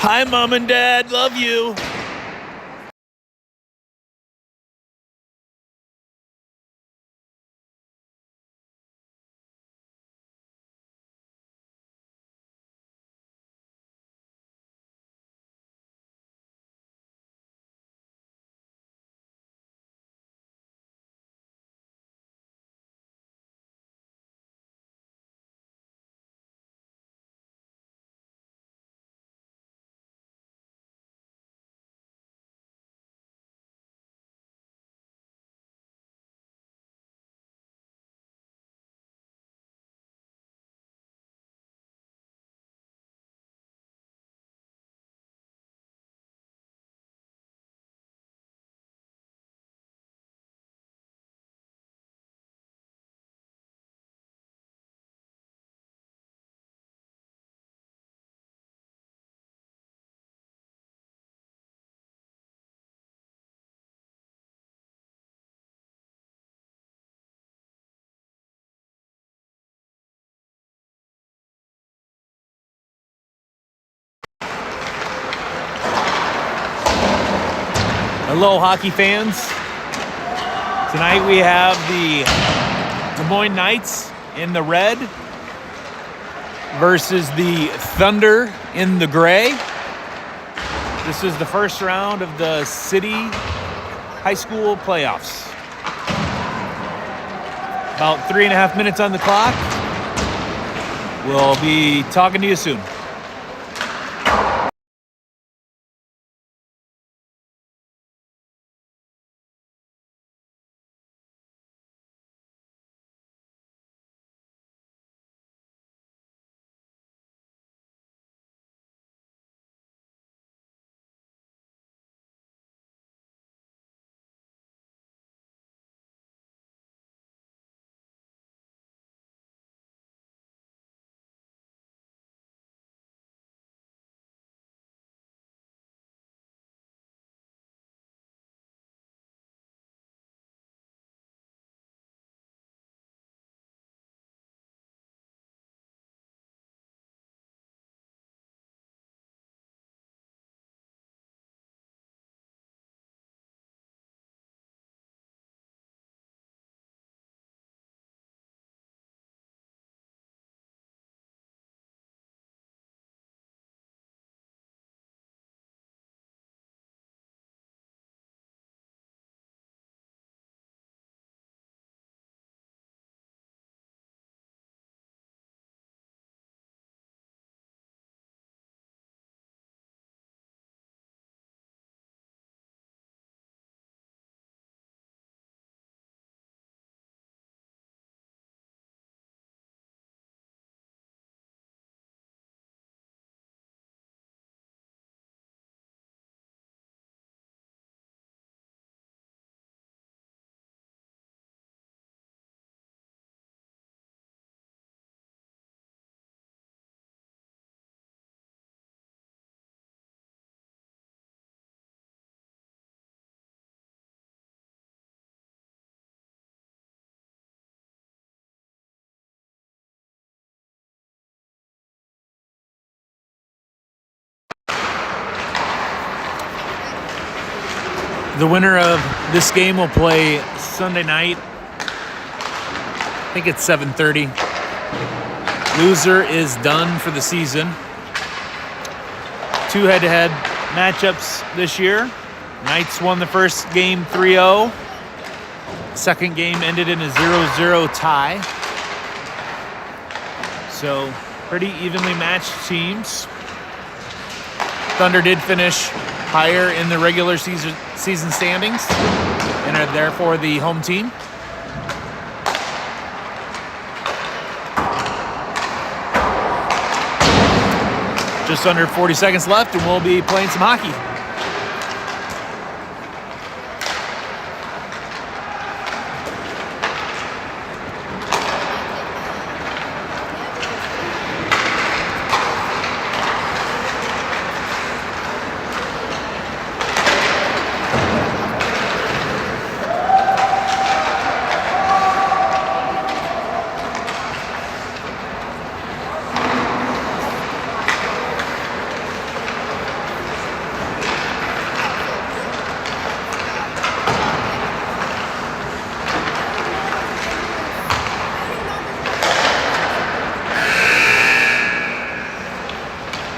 Hi, Mom and Dad. Love you. Hello, hockey fans. Tonight we have the Des Moines Knights in the red versus the Thunder in the gray. This is the first round of the city high school playoffs. About 3.5 minutes on the clock. We'll be talking to you soon. The winner of this game will play Sunday night. I think it's 7:30. Loser is done for the season. 2 head-to-head matchups this year. Knights won the first game 3-0. Second game ended in a 0-0 tie. So pretty evenly matched teams. Thunder did finish higher in the regular season standings and are therefore the home team. Just under 40 seconds left and we'll be playing some hockey.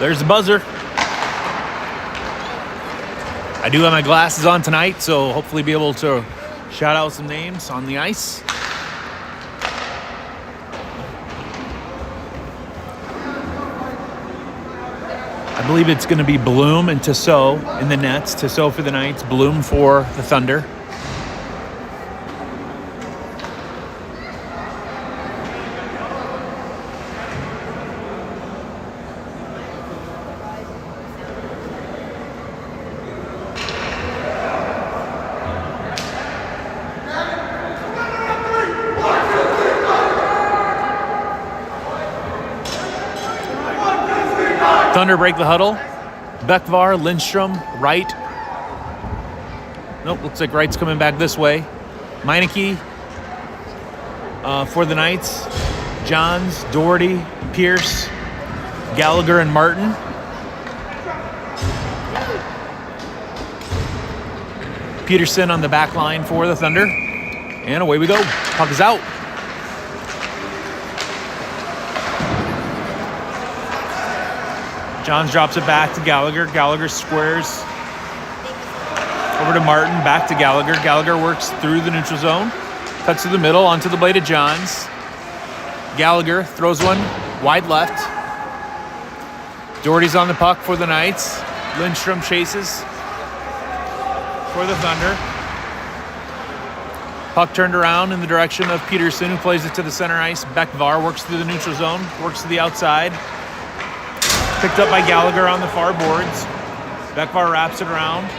There's the buzzer. I do have my glasses on tonight, so hopefully be able to shout out some names on the ice. I believe it's going to be Bloom and Tissot in the nets. Tissot for the Knights, Bloom for the Thunder. Thunder break the huddle. Bekvar, Lindstrom, Wright. Nope, looks like Wright's coming back this way. Meineke for the Knights. Johns, Doherty, Pierce, Gallagher, and Martin. Peterson on the back line for the Thunder. And away we go. Puck is out. Johns drops it back to Gallagher. Gallagher squares over to Martin, back to Gallagher. Gallagher works through the neutral zone, cuts to the middle, onto the blade of Johns. Gallagher throws one wide left. Doherty's on the puck for the Knights. Lindstrom chases for the Thunder. Puck turned around in the direction of Peterson, who plays it to the center ice. Bekvar works through the neutral zone, works to the outside. Picked up by Gallagher on the far boards. Bekvar wraps it around.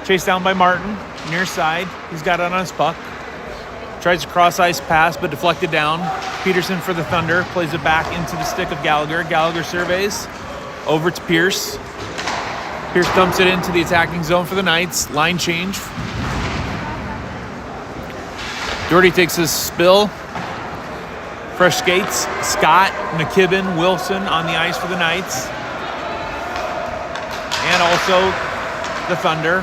Chased down by Martin, near side. He's got it on his puck. Tries a cross-ice pass, but deflected down. Peterson for the Thunder plays it back into the stick of Gallagher. Gallagher surveys. Over to Pierce. Pierce dumps it into the attacking zone for the Knights. Line change. Doherty takes his spill. Fresh skates. Scott, McKibben, Wilson on the ice for the Knights. And also the Thunder.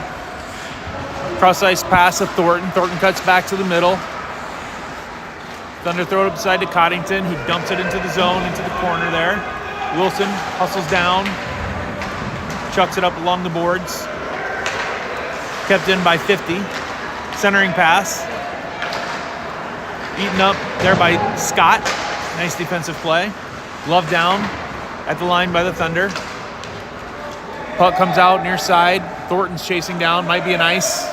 Cross-ice pass to Thornton. Thornton cuts back to the middle. Thunder throw it up the side to Coddington, who dumps it into the zone, into the corner there. Wilson hustles down. Chucks it up along the boards. Kept in by 50. Centering pass. Eaten up there by Scott. Nice defensive play. Glove down at the line by the Thunder. Puck comes out near side. Thornton's chasing down. Might be an ice.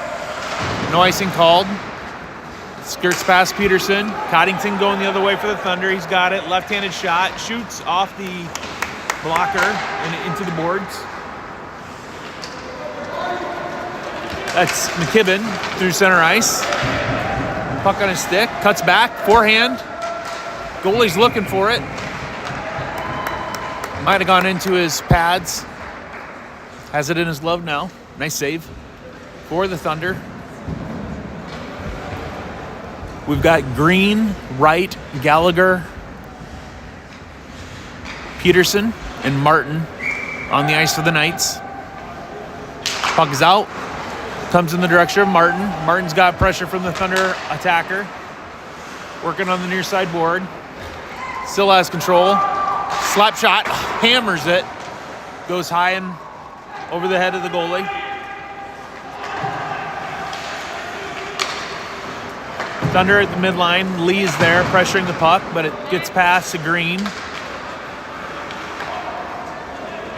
No icing called. Skirts past Peterson. Coddington going the other way for the Thunder. He's got it. Left-handed shot. Shoots off the blocker and into the boards. That's McKibben through center ice. Puck on his stick. Cuts back. Forehand. Goalie's looking for it. Might have gone into his pads. Has it in his glove now. Nice save for the Thunder. We've got Green, Wright, Gallagher, Peterson, and Martin on the ice for the Knights. Puck is out. Comes in the direction of Martin. Martin's got pressure from the Thunder attacker. Working on the near side board. Still has control. Slap shot. Hammers it. Goes high and over the head of the goalie. Thunder at the midline. Lee is there pressuring the puck, but it gets past to Green.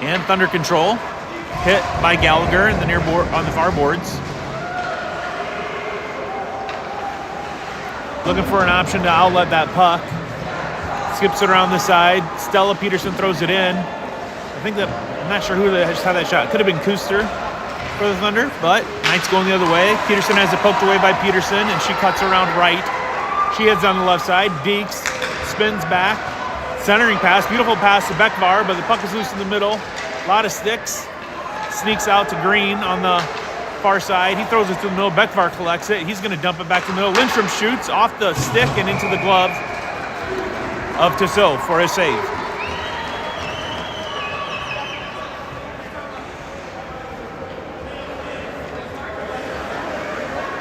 And Thunder control. Hit by Gallagher in the near board on the far boards. Looking for an option to outlet that puck. Skips it around the side. Stella Peterson throws it in. I'm not sure who just had that shot. Could have been Kuster for the Thunder, but Knights going the other way. Peterson has it poked away by Peterson, and she cuts around right. She heads on the left side. Deeks spins back. Centering pass. Beautiful pass to Bekvar, but the puck is loose in the middle. A lot of sticks. Sneaks out to Green on the far side. He throws it to the middle. Bekvar collects it. He's going to dump it back to the middle. Lindstrom shoots off the stick and into the glove of Tissot for a save.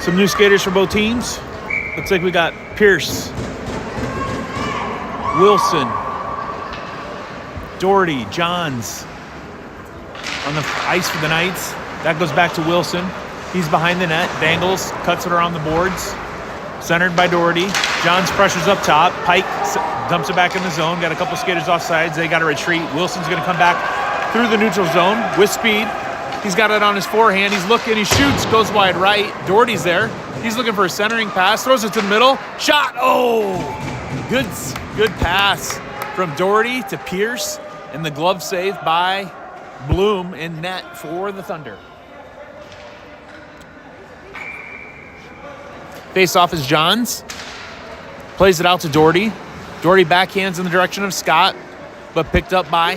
Some new skaters for both teams. Looks like we got Pierce, Wilson, Doherty, Johns on the ice for the Knights. That goes back to Wilson. He's behind the net, dangles, cuts it around the boards. Centered by Doherty. Johns pressures up top. Pike dumps it back in the zone. Got a couple skaters off sides. They got to retreat. Wilson's going to come back through the neutral zone with speed. He's got it on his forehand. He's looking. He shoots. Goes wide right. Doherty's there. He's looking for a centering pass. Throws it to the middle. Shot. Oh! Good pass from Doherty to Pierce. And the glove save by Bloom in net for the Thunder. Face-off is Johns. Plays it out to Doherty. Doherty backhands in the direction of Scott, but picked up by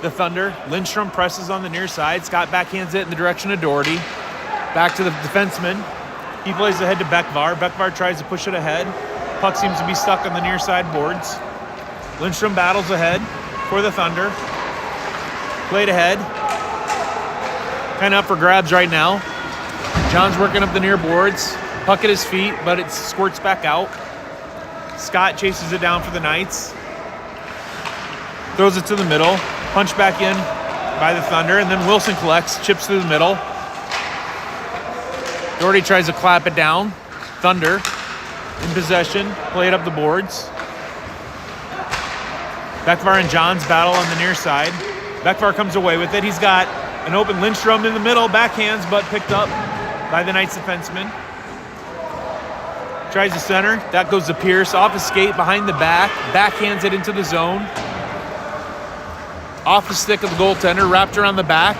the Thunder. Lindstrom presses on the near side. Scott backhands it in the direction of Doherty. Back to the defenseman. He plays ahead to Bekvar. Bekvar tries to push it ahead. Puck seems to be stuck on the near side boards. Lindstrom battles ahead for the Thunder. Played ahead. Kind of up for grabs right now. John's working up the near boards. Puck at his feet, but it squirts back out. Scott chases it down for the Knights. Throws it to the middle. Punch back in by the Thunder, and then Wilson collects, chips through the middle. Doherty tries to clap it down. Thunder in possession, play it up the boards. Bekvar and Johns battle on the near side. Bekvar comes away with it. He's got an open Lindstrom in the middle, backhands, but picked up by the Knights defenseman. Tries to center. That goes to Pierce. Off his skate, behind the back. Backhands it into the zone. Off the stick of the goaltender. Wrapped around the back.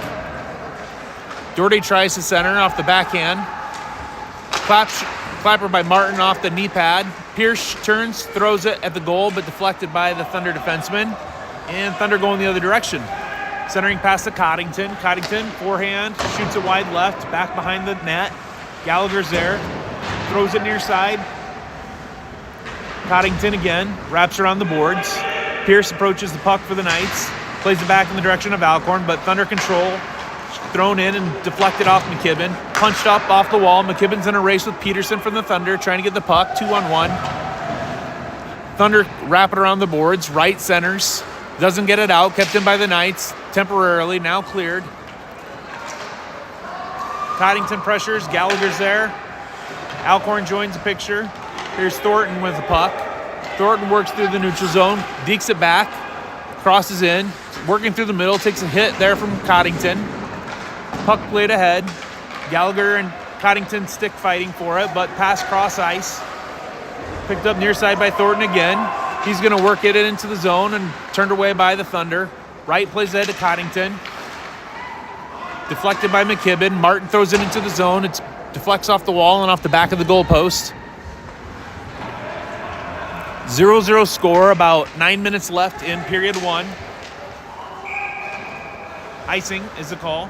Doherty tries to center off the backhand. Clapper by Martin off the knee pad. Pierce turns, throws it at the goal, but deflected by the Thunder defenseman. And Thunder going the other direction. Centering pass to Coddington. Coddington, forehand, shoots it wide left. Back behind the net. Gallagher's there. Throws it near side. Coddington again, wraps around the boards. Pierce approaches the puck for the Knights. Plays it back in the direction of Alcorn, but Thunder control. Thrown in and deflected off McKibben. Punched up off the wall. McKibben's in a race with Peterson from the Thunder, trying to get the puck, 2-on-1. Thunder wrap it around the boards, right centers. Doesn't get it out, kept in by the Knights temporarily, now cleared. Coddington pressures, Gallagher's there. Alcorn joins the picture. Here's Thornton with the puck. Thornton works through the neutral zone, dekes it back, crosses in, working through the middle, takes a hit there from Coddington. Puck played ahead. Gallagher and Coddington stick fighting for it, but pass cross ice. Picked up near side by Thornton again. He's going to work it into the zone and turned away by the Thunder. Wright plays ahead to Coddington. Deflected by McKibben. Martin throws it into the zone. It deflects off the wall and off the back of the goalpost. 0-0 score, about 9 minutes left in period one. Icing is the call.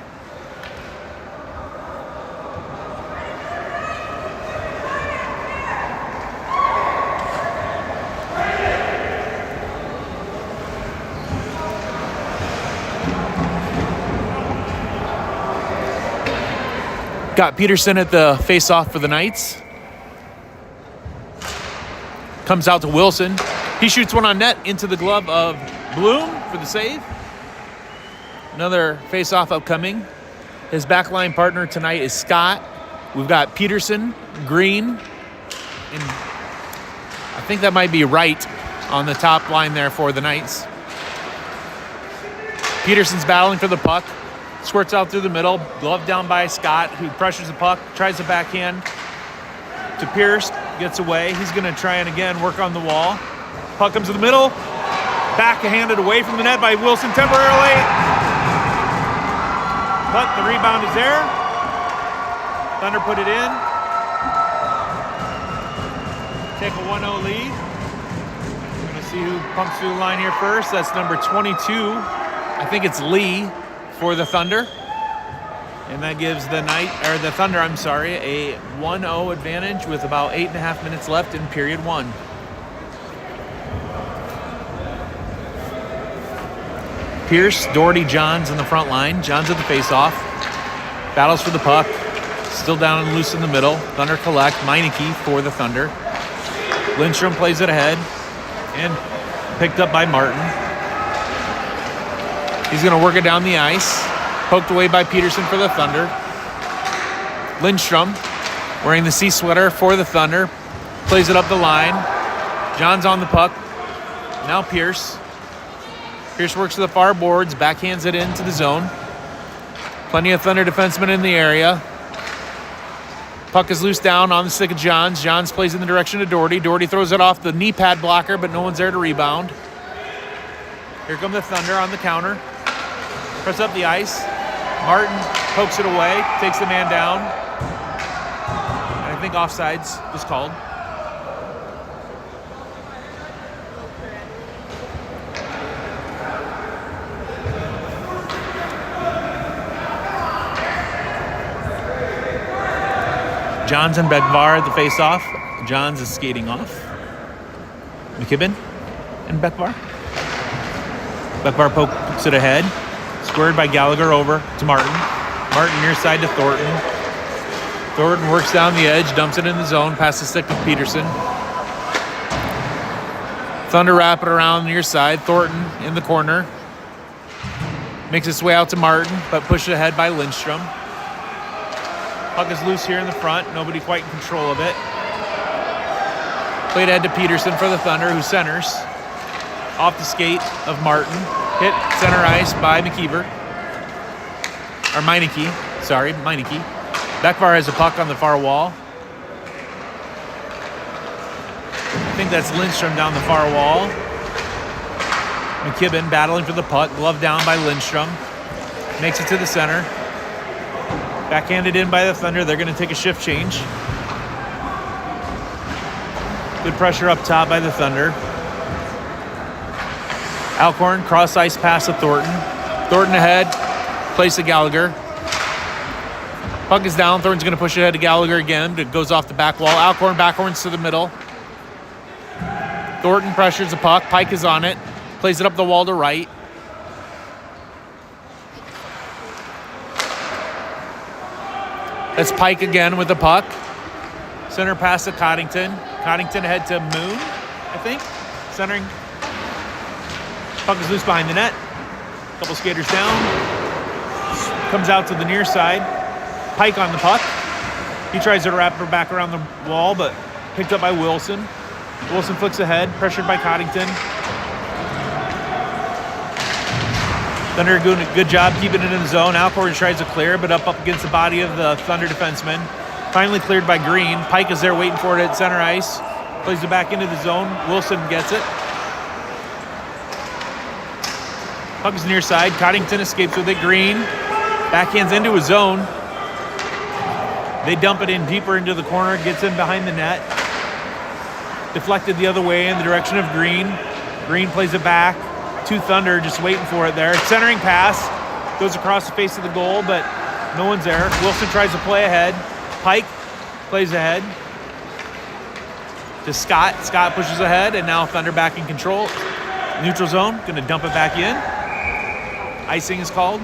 Got Peterson at the face-off for the Knights. Comes out to Wilson. He shoots one on net into the glove of Bloom for the save. Another face-off upcoming. His backline partner tonight is Scott. We've got Peterson, Green, and I think that might be Wright on the top line there for the Knights. Peterson's battling for the puck. Squirts out through the middle, glove down by Scott, who pressures the puck, tries to backhand to Pierce, gets away. He's going to try and again work on the wall. Puck comes to the middle, backhanded away from the net by Wilson temporarily. But the rebound is there. Thunder put it in. Take a 1-0 lead. We're going to see who pumps through the line here first. That's number 22. I think it's Lee for the Thunder, and that gives the Thunder, a 1-0 advantage with about 8.5 minutes left in period one. Pierce, Doherty, Johns in the front line. Johns at the faceoff. Battles for the puck. Still down and loose in the middle. Thunder collect. Meineke for the Thunder. Lindstrom plays it ahead and picked up by Martin. He's going to work it down the ice. Poked away by Peterson for the Thunder. Lindstrom, wearing the C sweater for the Thunder, plays it up the line. John's on the puck. Now Pierce. Pierce works to the far boards, backhands it into the zone. Plenty of Thunder defensemen in the area. Puck is loose down on the stick of Johns. Johns plays in the direction of Doherty. Doherty throws it off the knee pad blocker, but no one's there to rebound. Here come the Thunder on the counter. Press up the ice. Martin pokes it away, takes the man down. And I think offsides was called. Johns and Bekvar at the face-off. Johns is skating off. McKibben and Bekvar. Bekvar pokes it ahead. Squared by Gallagher over to Martin. Martin near side to Thornton. Thornton works down the edge, dumps it in the zone, past the stick of Peterson. Thunder wrap it around near side. Thornton in the corner. Makes its way out to Martin, but pushed ahead by Lindstrom. Puck is loose here in the front. Nobody quite in control of it. Played ahead to Peterson for the Thunder, who centers. Off the skate of Martin. Hit center ice by McKeever. Or Meineke. Sorry, Meineke. Bekvar has a puck on the far wall. I think that's Lindstrom down the far wall. McKibben battling for the puck. Glove down by Lindstrom. Makes it to the center. Backhanded in by the Thunder. They're going to take a shift change. Good pressure up top by the Thunder. Alcorn, cross ice pass to Thornton. Thornton ahead, plays to Gallagher. Puck is down. Thornton's going to push it ahead to Gallagher again. It goes off the back wall. Alcorn backhorns to the middle. Thornton pressures the puck. Pike is on it. Plays it up the wall to right. That's Pike again with the puck. Center pass to Coddington. Coddington ahead to Moon, I think. Centering. Puck is loose behind the net. Couple skaters down. Comes out to the near side. Pike on the puck. He tries to wrap her back around the wall, but picked up by Wilson. Wilson flicks ahead, pressured by Coddington. Thunder doing a good job keeping it in the zone. Alcorn tries to clear, but up against the body of the Thunder defenseman. Finally cleared by Green. Pike is there waiting for it at center ice. Plays it back into the zone. Wilson gets it. Puck is near side. Coddington escapes with it. Green backhands into his zone. They dump it in deeper into the corner. Gets in behind the net. Deflected the other way in the direction of Green. Green plays it back. To Thunder just waiting for it there. Centering pass. Goes across the face of the goal, but no one's there. Wilson tries to play ahead. Pike plays ahead to Scott. Scott pushes ahead, and now Thunder back in control. Neutral zone. Going to dump it back in. Icing is called.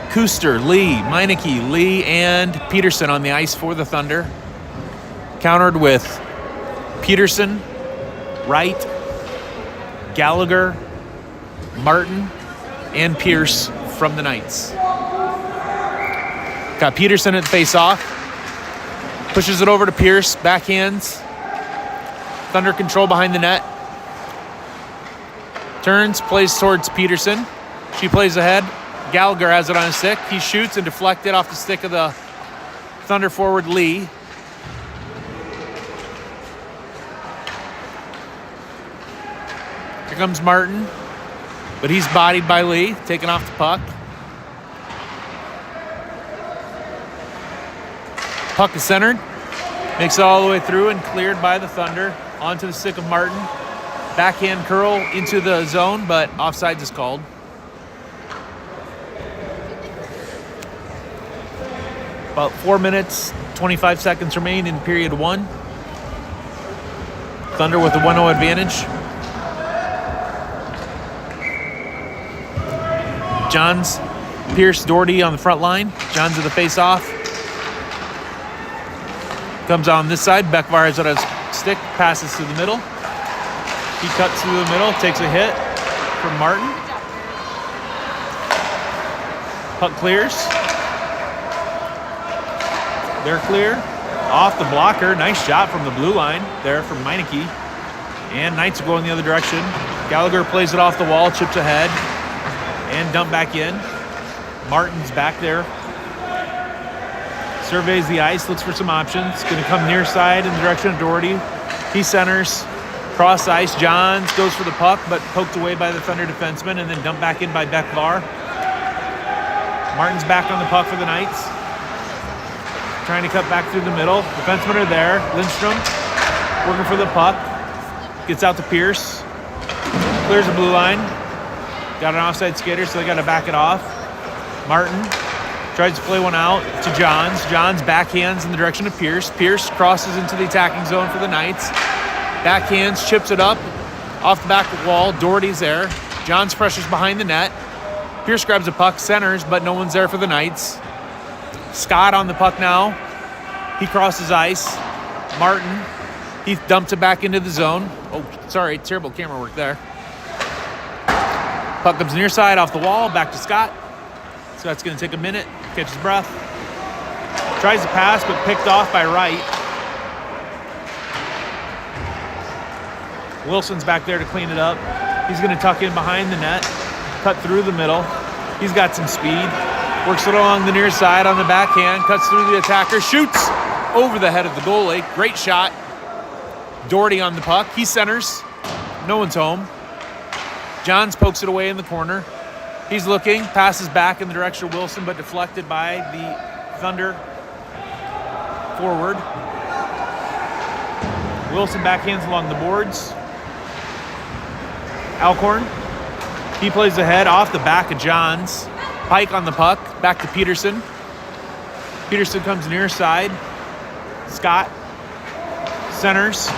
Kuster, Lee, Meineke, Lee, and Peterson on the ice for the Thunder. Countered with Peterson, Wright, Gallagher, Martin, and Pierce from the Knights. Got Peterson at face-off. Pushes it over to Pierce, backhands. Thunder control behind the net. Turns, plays towards Peterson. She plays ahead. Gallagher has it on his stick. He shoots and deflected off the stick of the Thunder forward Lee. Here comes Martin, but he's bodied by Lee, taking off the puck. Puck is centered, makes it all the way through and cleared by the Thunder. Onto the stick of Martin. Backhand curl into the zone, but offsides is called. About 4 minutes, 25 seconds remain in period one. Thunder with a 1-0 advantage. Johns, Pierce, Doherty on the front line. Johns at the face-off. Comes on this side. Bekvar is at a stick, passes to the middle. He cuts through the middle, takes a hit. from Martin. Puck clears. They're clear. Off the blocker. Nice shot from the blue line there from Meineke. And Knights are going the other direction. Gallagher plays it off the wall, chips ahead, and dump back in. Martin's back there. Surveys the ice, looks for some options. Going to come near side in the direction of Doherty. He centers. Cross ice. Johns goes for the puck, but poked away by the Thunder defenseman, and then dumped back in by Beckvar. Martin's back on the puck for the Knights. Trying to cut back through the middle. Defensemen are there. Lindstrom working for the puck. Gets out to Pierce. Clears the blue line. Got an offside skater, so they got to back it off. Martin tries to play one out to Johns. Johns backhands in the direction of Pierce. Pierce crosses into the attacking zone for the Knights. Backhands, chips it up off the back wall. Doherty's there. Johns pressures behind the net. Pierce grabs a puck, centers, but no one's there for the Knights. Scott on the puck now. He crosses ice. Martin, he dumped it back into the zone. Oh, sorry, terrible camera work there. Puck comes near side off the wall, back to Scott. Scott's going to take a minute, catch his breath. Tries to pass, but picked off by Wright. Wilson's back there to clean it up. He's going to tuck in behind the net, cut through the middle. He's got some speed. Works it along the near side on the backhand, cuts through the attacker, shoots over the head of the goalie. Great shot. Doherty on the puck. He centers. No one's home. Johns pokes it away in the corner. He's looking, passes back in the direction of Wilson, but deflected by the Thunder forward. Wilson backhands along the boards. Alcorn. He plays ahead off the back of Johns. Pike on the puck, back to Peterson. Peterson comes near side. Scott centers,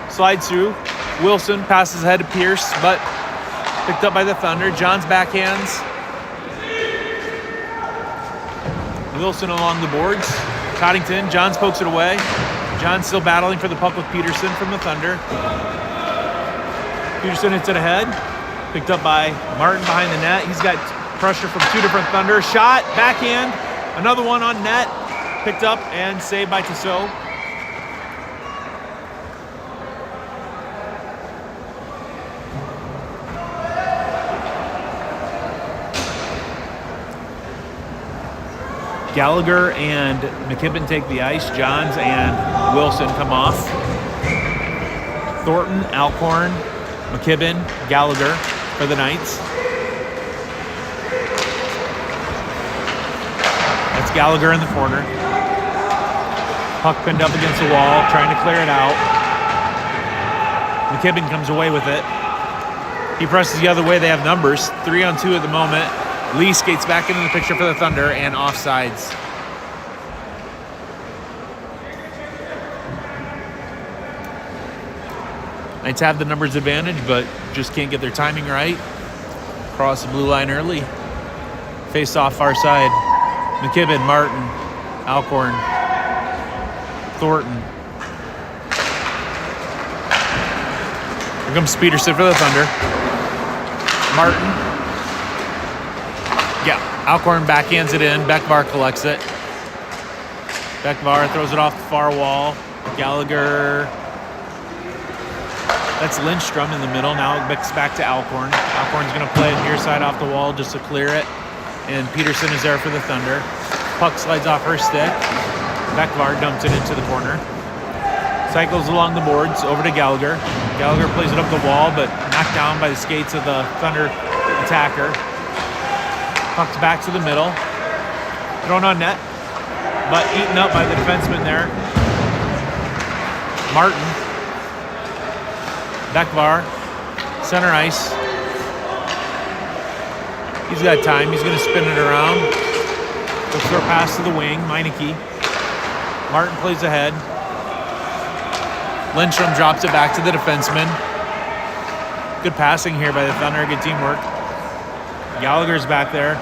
slides through. Wilson passes ahead to Pierce, but picked up by the Thunder. Johns backhands. Wilson along the boards. Coddington, Johns pokes it away. Johns still battling for the puck with Peterson from the Thunder. Peterson hits it ahead. Picked up by Martin behind the net. He's got pressure from two different Thunder. Shot, backhand, another one on net. Picked up and saved by Tissot. Gallagher and McKibben take the ice. Johns and Wilson come off. Thornton, Alcorn, McKibben, Gallagher for the Knights. That's Gallagher in the corner. Puck pinned up against the wall, trying to clear it out. McKibben comes away with it. He presses the other way. They have numbers. 3-on-2 at the moment. Lee skates back into the picture for the Thunder and offsides. Knights have the numbers advantage, but just can't get their timing right. Cross the blue line early. Face off far side. McKibben, Martin, Alcorn, Thornton. Here comes Peterson for the Thunder. Martin. Yeah, Alcorn backhands it in. Beckvar collects it. Beckvar throws it off the far wall. Gallagher. That's Lindstrom in the middle. Now it back to Alcorn. Alcorn's going to play it near side off the wall just to clear it. And Peterson is there for the Thunder. Puck slides off her stick. Beckvar dumps it into the corner. Cycles along the boards over to Gallagher. Gallagher plays it up the wall, but knocked down by the skates of the Thunder attacker. Puck's back to the middle. Thrown on net, but eaten up by the defenseman there. Martin. Beckvar. Center ice. He's got time. He's going to spin it around. Looks for a pass to the wing. Meineke. Martin plays ahead. Lindstrom drops it back to the defenseman. Good passing here by the Thunder. Good teamwork. Gallagher's back there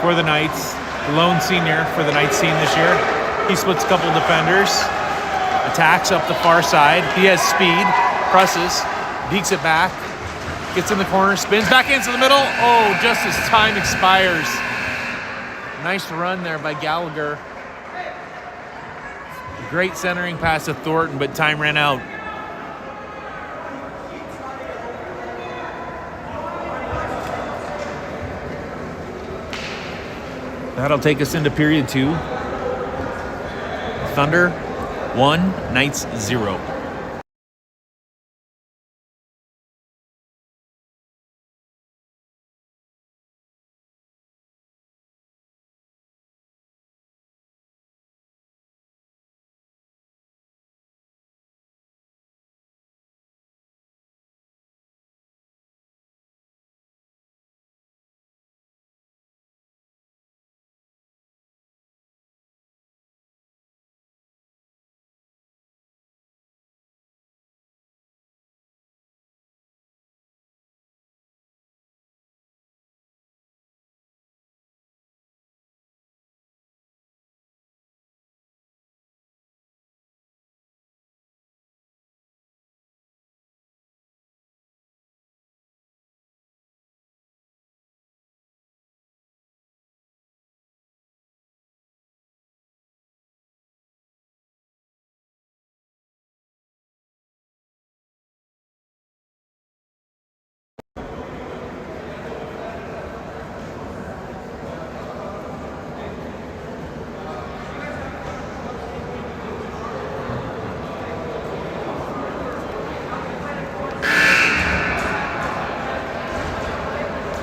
for the Knights. The lone senior for the Knights team this year. He splits a couple defenders. Attacks up the far side. He has speed. Presses. Dekes it back. Gets in the corner, spins back into the middle. Oh, just as time expires. Nice run there by Gallagher. Great centering pass to Thornton, but time ran out. That'll take us into period 2. Thunder 1, Knights 0.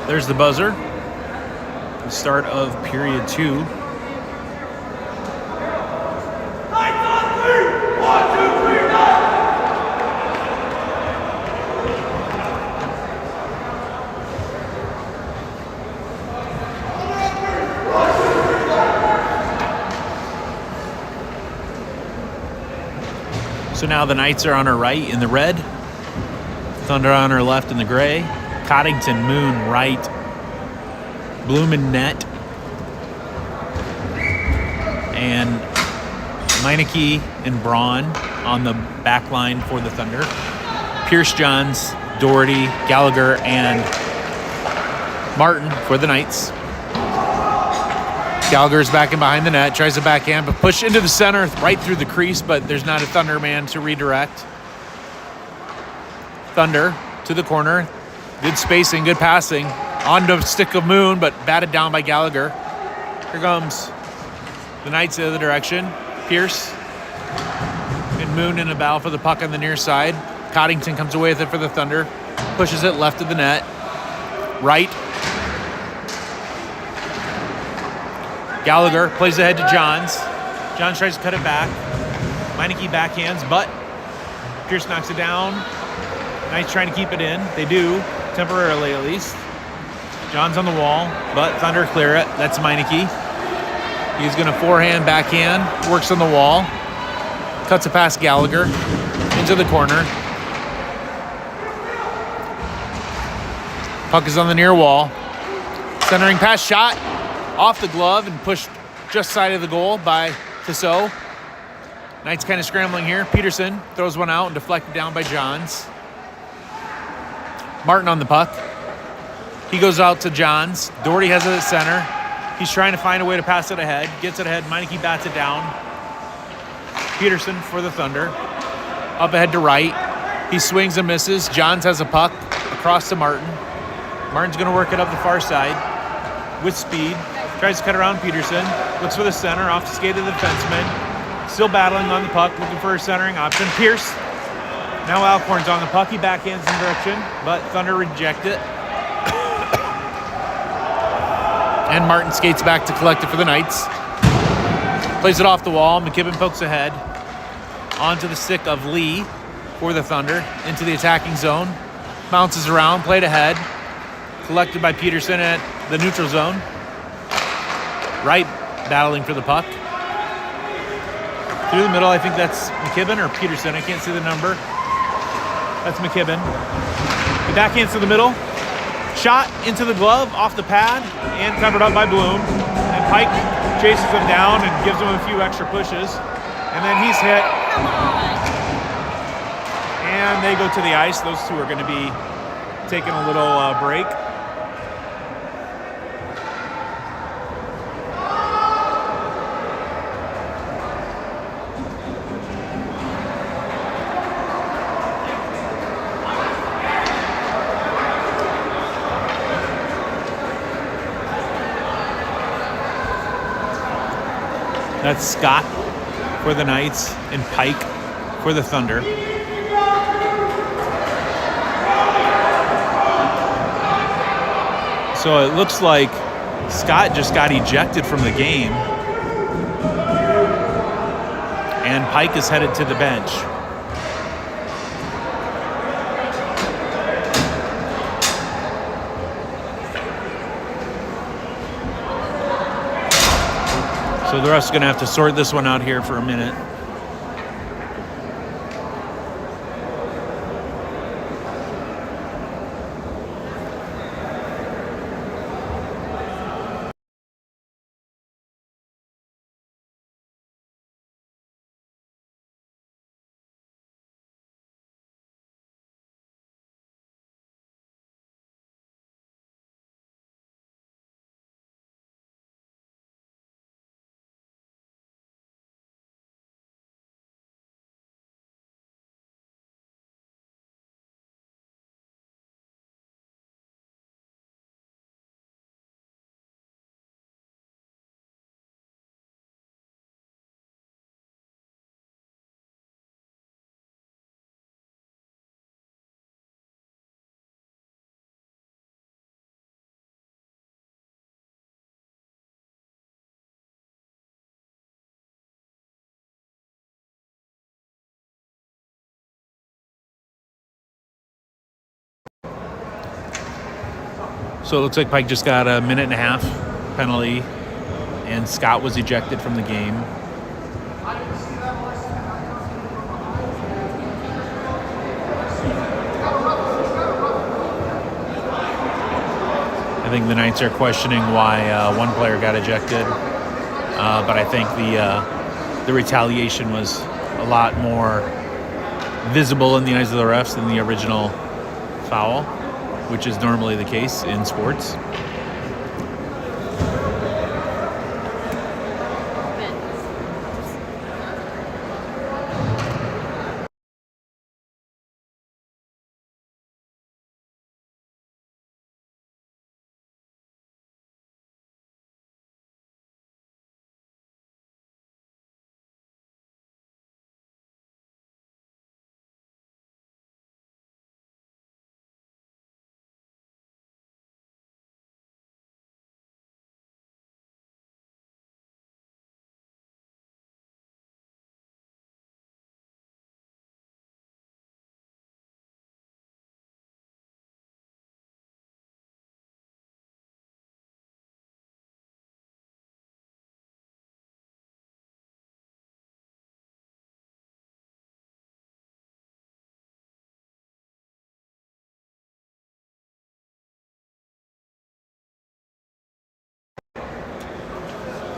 There's the buzzer. The start of period 2. So now the Knights are on our right in the red. Thunder on our left in the gray. Coddington, Moon, right. Bloom and net. And Meineke and Braun on the back line for the Thunder. Pierce, Johns, Doherty, Gallagher, and Martin for the Knights. Gallagher's back in behind the net, tries to backhand, but push into the center, right through the crease, but there's not a Thunder man to redirect. Thunder to the corner. Good spacing, good passing. On the stick of Moon, but batted down by Gallagher. Here comes the Knights the other direction. Pierce and Moon in a battle for the puck on the near side. Coddington comes away with it for the Thunder. Pushes it left of the net. Right. Gallagher plays ahead to Johns. Johns tries to cut it back. Meineke backhands, but Pierce knocks it down. Knights trying to keep it in. They do, temporarily at least. Johns on the wall, but Thunder clear it. That's Meineke. He's going to forehand, backhand, works on the wall. Cuts it past Gallagher into the corner. Puck is on the near wall. Centering pass, shot off the glove and pushed just side of the goal by Tissot. Knights kind of scrambling here. Peterson throws one out and deflected down by Johns. Martin on the puck. He goes out to Johns. Doherty has it at center. He's trying to find a way to pass it ahead. Gets it ahead. Meineke bats it down. Peterson for the Thunder. Up ahead to right. He swings and misses. Johns has a puck across to Martin. Martin's going to work it up the far side with speed. Tries to cut around Peterson. Looks for the center. Off the skate of the defenseman. Still battling on the puck. Looking for a centering option. Pierce. Now Alcorn's on the puck. He backhands in direction, but Thunder reject it. And Martin skates back to collect it for the Knights. Plays it off the wall. McKibben pokes ahead. Onto the stick of Lee for the Thunder. Into the attacking zone. Bounces around. Played ahead. Collected by Peterson at the neutral zone. Right battling for the puck. Through the middle, I think that's McKibben or Peterson. I can't see the number. That's McKibben. The backhands to the middle. Shot into the glove, off the pad, and covered up by Bloom. And Pike chases him down and gives him a few extra pushes. And then he's hit. And they go to the ice. Those two are going to be taking a little break. That's Scott for the Knights and Pike for the Thunder. So it looks like Scott just got ejected from the game, and Pike is headed to the bench. So the ref's going to have to sort this one out here for a minute. So it looks like Pike just got a 1.5-minute penalty, and Scott was ejected from the game. I think the Knights are questioning why one player got ejected, but I think the retaliation was a lot more visible in the eyes of the refs than the original foul, which is normally the case in sports.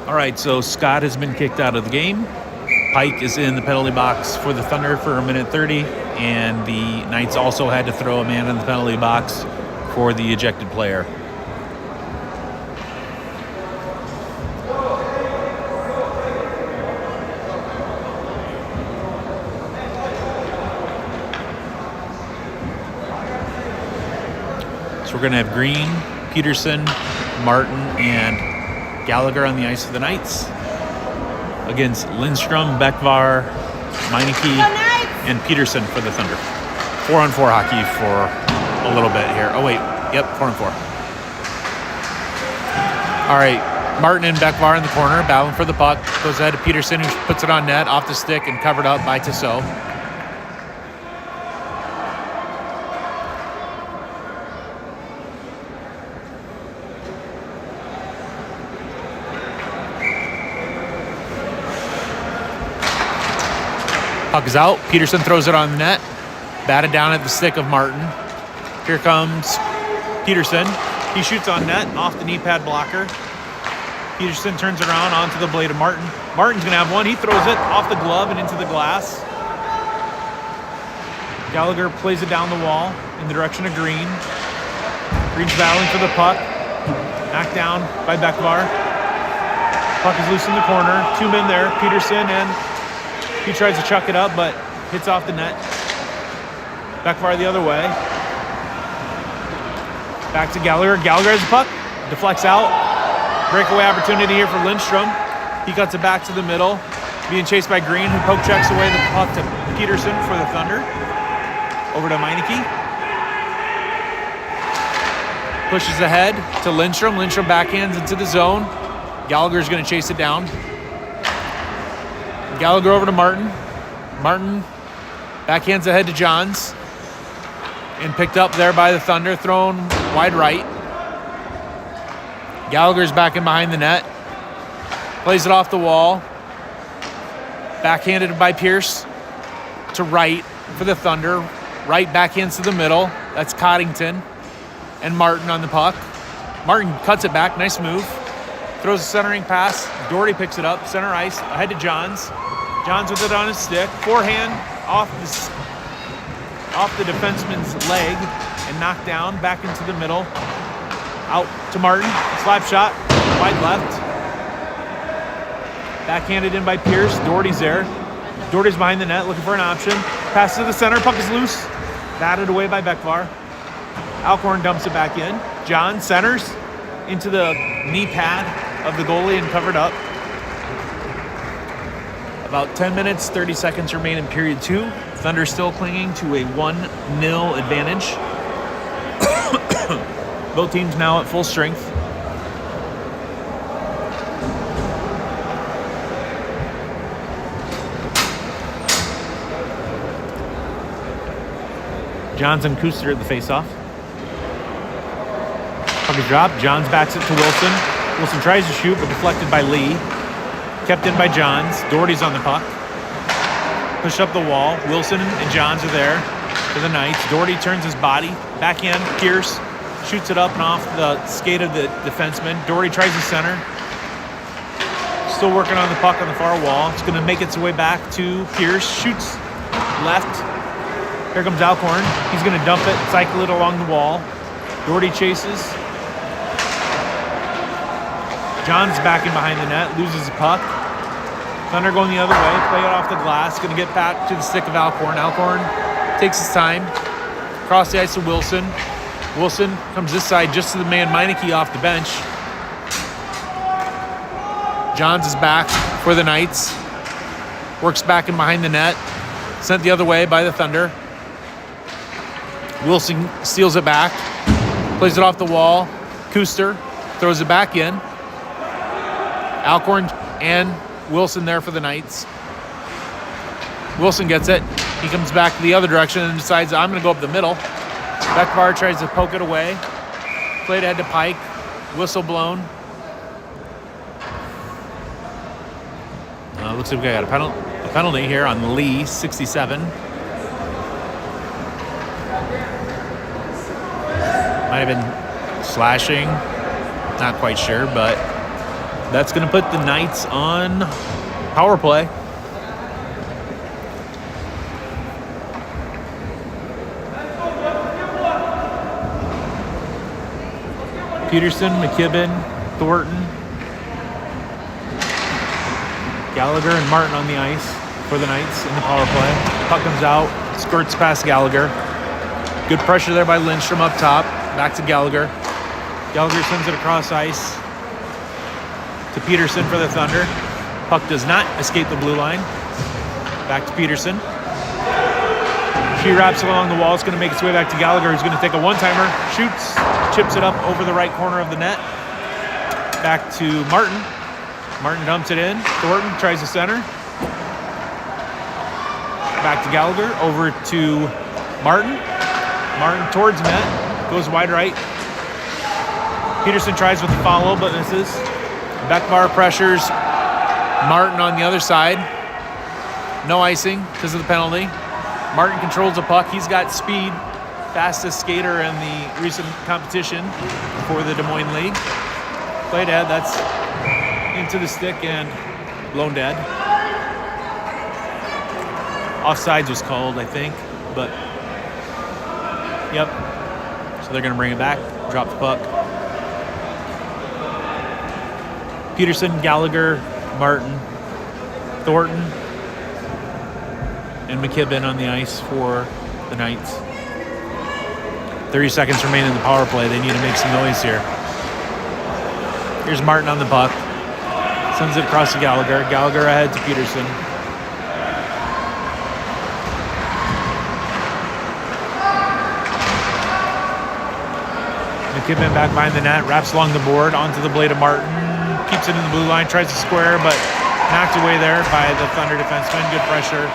All right, so Scott has been kicked out of the game. Pike is in the penalty box for the Thunder for 1:30, and the Knights also had to throw a man in the penalty box for the ejected player. So we're going to have Green, Peterson, Martin, and Gallagher on the ice for the Knights against Lindstrom, Bekvar, Meineke, and Peterson for the Thunder. 4-on-4 hockey for a little bit here. Oh, wait. Yep, 4-on-4. All right. Martin and Bekvar in the corner, battling for the puck. Goes ahead to Peterson, who puts it on net, off the stick, and covered up by Tissot. Puck is out. Peterson throws it on the net. Batted down at the stick of Martin. Here comes Peterson. He shoots on net off the knee pad blocker. Peterson turns around onto the blade of Martin. Martin's going to have one. He throws it off the glove and into the glass. Gallagher plays it down the wall in the direction of Green. Green's battling for the puck. Knocked down by Bekvar. Puck is loose in the corner. 2 men there, Peterson, and he tries to chuck it up, but hits off the net. Bekvar the other way. Back to Gallagher. Gallagher has the puck. Deflects out. Breakaway opportunity here for Lindstrom. He cuts it back to the middle. Being chased by Green, who poke checks away the puck to Peterson for the Thunder. Over to Meineke. Pushes ahead to Lindstrom. Lindstrom backhands into the zone. Gallagher's going to chase it down. Gallagher over to Martin. Martin backhands ahead to Johns. And picked up there by the Thunder. Thrown wide right. Gallagher's back in behind the net. Plays it off the wall. Backhanded by Pierce to right for the Thunder. Right backhands to the middle. That's Coddington and Martin on the puck. Martin cuts it back. Nice move. Throws a centering pass. Doherty picks it up. Center ice. Ahead to Johns. Johns with it on his stick. Forehand off the defenseman's leg and knocked down. Back into the middle. Out to Martin. Slap shot. Wide left. Backhanded in by Pierce. Doherty's there. Doherty's behind the net looking for an option. Pass to the center. Puck is loose. Batted away by Bekvar. Alcorn dumps it back in. John centers into the knee pad of the goalie and covered up. About 10 minutes, 30 seconds remain in period 2. Thunder still clinging to a 1-0 advantage. Both teams now at full strength. Johns and Kuster at the faceoff. Puck is dropped. Johns backs it to Wilson. Wilson tries to shoot, but deflected by Lee. Kept in by Johns. Doherty's on the puck. Push up the wall. Wilson and Johns are there for the Knights. Doherty turns his body. Backhand. Pierce shoots it up and off the skate of the defenseman. Doherty tries the center. Still working on the puck on the far wall. It's going to make its way back to Pierce. Shoots left. Here comes Alcorn. He's going to dump it, cycle it along the wall. Doherty chases. John's backing behind the net, loses the puck. Thunder going the other way, play it off the glass. Going to get back to the stick of Alcorn. Alcorn takes his time. Cross the ice to Wilson. Wilson comes this side just to the man Meineke off the bench. Johns is back for the Knights. Works back in behind the net. Sent the other way by the Thunder. Wilson steals it back, plays it off the wall. Kuster throws it back in. Alcorn and Wilson there for the Knights. Wilson gets it. He comes back the other direction and decides, I'm going to go up the middle. Bekvar tries to poke it away. Played ahead to Pike. Whistle blown. Looks like we got a penalty here on Lee, 67. Might have been slashing, not quite sure, but that's going to put the Knights on power play. Peterson, McKibben, Thornton, Gallagher, and Martin on the ice for the Knights in the power play. Puck comes out, skirts past Gallagher. Good pressure there by Lindstrom up top. Back to Gallagher. Gallagher sends it across ice to Peterson for the Thunder. Puck does not escape the blue line. Back to Peterson. She wraps it along the wall. It's going to make its way back to Gallagher, who's going to take a one-timer. Shoots. Chips it up over the right corner of the net. Back to Martin. Martin dumps it in. Thornton tries the center. Back to Gallagher. Over to Martin. Martin towards net. Goes wide right. Peterson tries with the follow, but misses. Bekvar pressures Martin on the other side. No icing because of the penalty. Martin controls the puck. He's got speed. Fastest skater in the recent competition for the Des Moines League. Played ahead. That's into the stick and blown dead. Offsides was called, I think, but Yep. So they're going to bring it back, drop the puck. Peterson, Gallagher, Martin, Thornton, and McKibben on the ice for the Knights. 30 seconds remain in the power play. They need to make some noise here. Here's Martin on the puck. Sends it across to Gallagher. Gallagher ahead to Peterson. McKibben back behind the net. Wraps along the board onto the blade of Martin. Keeps it in the blue line. Tries to square, but knocked away there by the Thunder defenseman. Good pressure.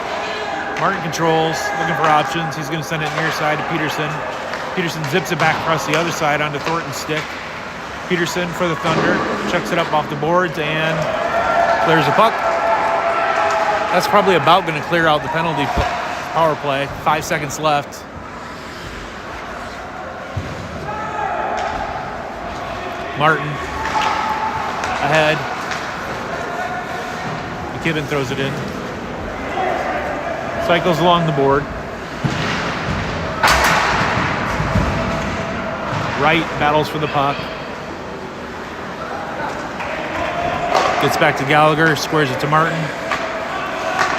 Martin controls. Looking for options. He's going to send it near side to Peterson. Peterson zips it back across the other side onto Thornton's stick. Peterson for the Thunder. Checks it up off the boards and clears the puck. That's probably about going to clear out the penalty power play. 5 seconds left. Martin ahead. McKibben throws it in. Cycles along the board. Wright battles for the puck. Gets back to Gallagher, squares it to Martin.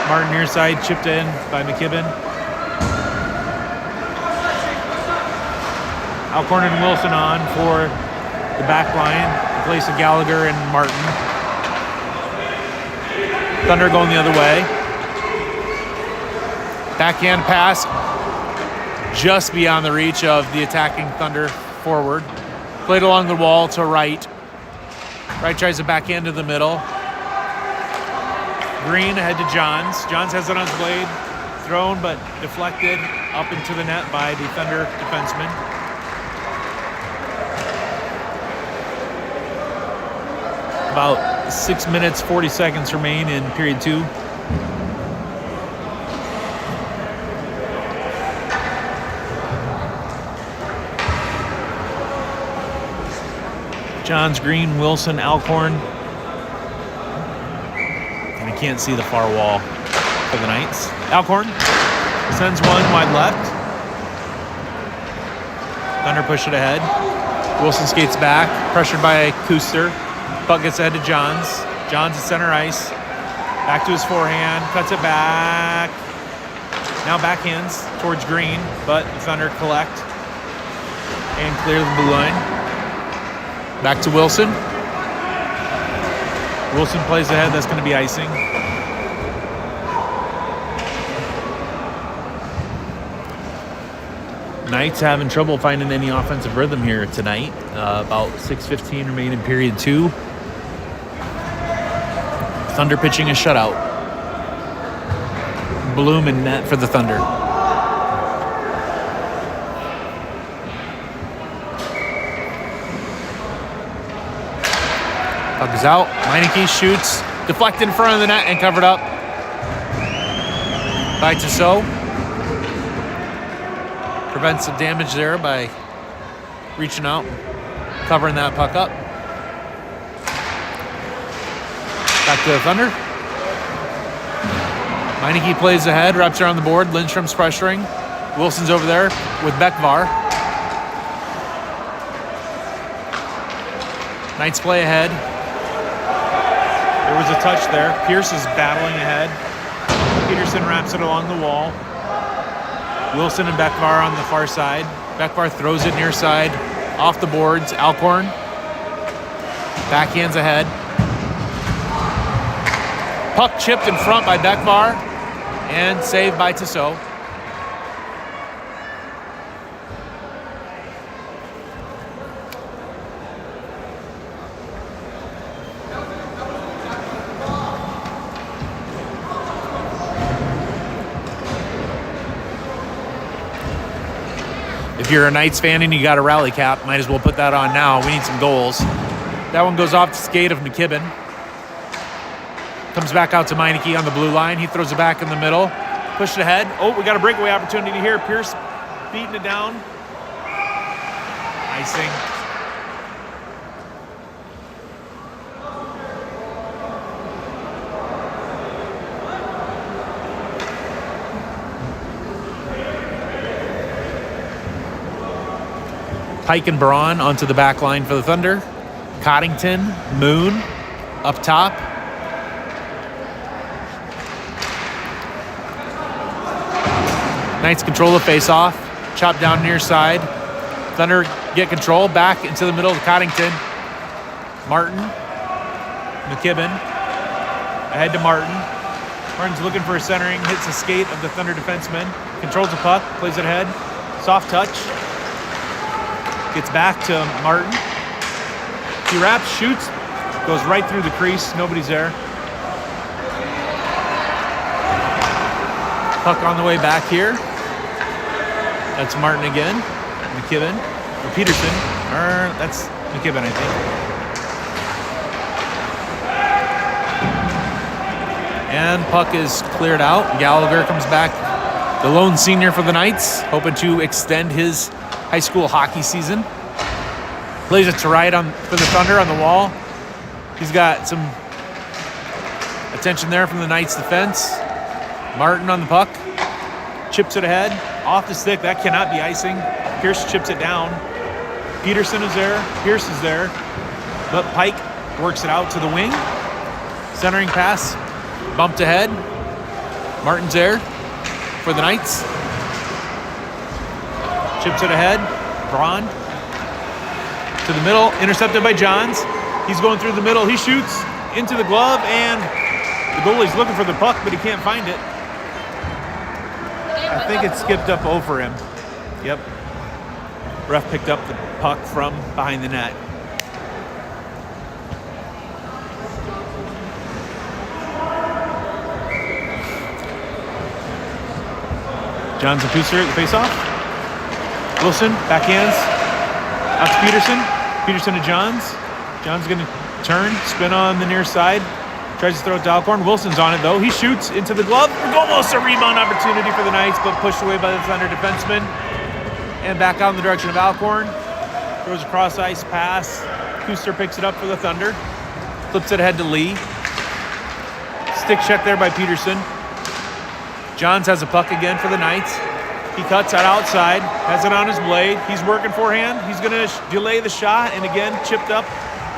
Martin near side, chipped in by McKibben. Alcorn and Wilson on for the back line in place of Gallagher and Martin. Thunder going the other way. Backhand pass just beyond the reach of the attacking Thunder forward. Played along the wall to Wright. Wright tries to backhand to the middle. Green ahead to Johns. Johns has it on his blade. Thrown but deflected up into the net by the Thunder defenseman. About 6 minutes, 40 seconds remain in period 2. Johns, Green, Wilson, Alcorn. And I can't see the far wall for the Knights. Alcorn sends one wide left. Thunder push it ahead. Wilson skates back, pressured by Kuster. Puck gets ahead to Johns. Johns at center ice. Back to his forehand, cuts it back. Now backhands towards Green, but the Thunder collect and clear the blue line. Back to Wilson. Wilson plays ahead. That's going to be icing. Knights having trouble finding any offensive rhythm here tonight. About 6:15 remain in period 2. Thunder pitching a shutout. Bloom in net for the Thunder. Puck is out. Meineke shoots. Deflected in front of the net and covered up by Tissot. Prevents some damage there by reaching out, covering that puck up. Back to the Thunder. Meineke plays ahead, wraps around the board. Lindstrom's pressuring. Wilson's over there with Bekvar. Knights play ahead. There was a touch there. Pierce is battling ahead. Peterson wraps it along the wall. Wilson and Bekvar on the far side. Bekvar throws it near side, off the boards. Alcorn. Backhands ahead. Puck chipped in front by Bekvar and saved by Tissot. If you're a Knights fan and you got a rally cap, might as well put that on now. We need some goals. That one goes off the skate of McKibben. Comes back out to Meineke on the blue line. He throws it back in the middle. Pushed ahead. Oh, we got a breakaway opportunity here. Pierce beating it down. Icing. Pike and Braun onto the back line for the Thunder. Coddington, Moon up top. Knights control the face-off. Chop down near side. Thunder get control. Back into the middle of Coddington. Martin. McKibben. Ahead to Martin. Martin's looking for a centering. Hits the skate of the Thunder defenseman. Controls the puck. Plays it ahead. Soft touch. Gets back to Martin. He wraps, shoots. Goes right through the crease. Nobody's there. Puck on the way back here. That's Martin again. McKibben. Or Peterson. That's McKibben, I think. And puck is cleared out. Gallagher comes back. The lone senior for the Knights. Hoping to extend his high school hockey season. Plays it to right for the Thunder on the wall. He's got some attention there from the Knights defense. Martin on the puck. Chips it ahead. Off the stick. That cannot be icing. Pierce chips it down. Peterson is there. Pierce is there. But Pike works it out to the wing. Centering pass. Bumped ahead. Martin's there for the Knights. Chips it ahead. Braun. To the middle. Intercepted by Johns. He's going through the middle. He shoots into the glove, and the goalie's looking for the puck, but he can't find it. I think it skipped up over him. Yep. Ref picked up the puck from behind the net. Johns and Puster at the faceoff. Wilson, backhands. Out to Peterson. Peterson to Johns. Johns going to turn, spin on the near side. Tries to throw it to Alcorn. Wilson's on it, though. He shoots into the glove. Almost a rebound opportunity for the Knights, but pushed away by the Thunder defenseman. And back out in the direction of Alcorn. Throws a cross-ice pass. Kuster picks it up for the Thunder. Flips it ahead to Lee. Stick check there by Peterson. Johns has a puck again for the Knights. He cuts out outside. Has it on his blade. He's working forehand. He's going to delay the shot. And again, chipped up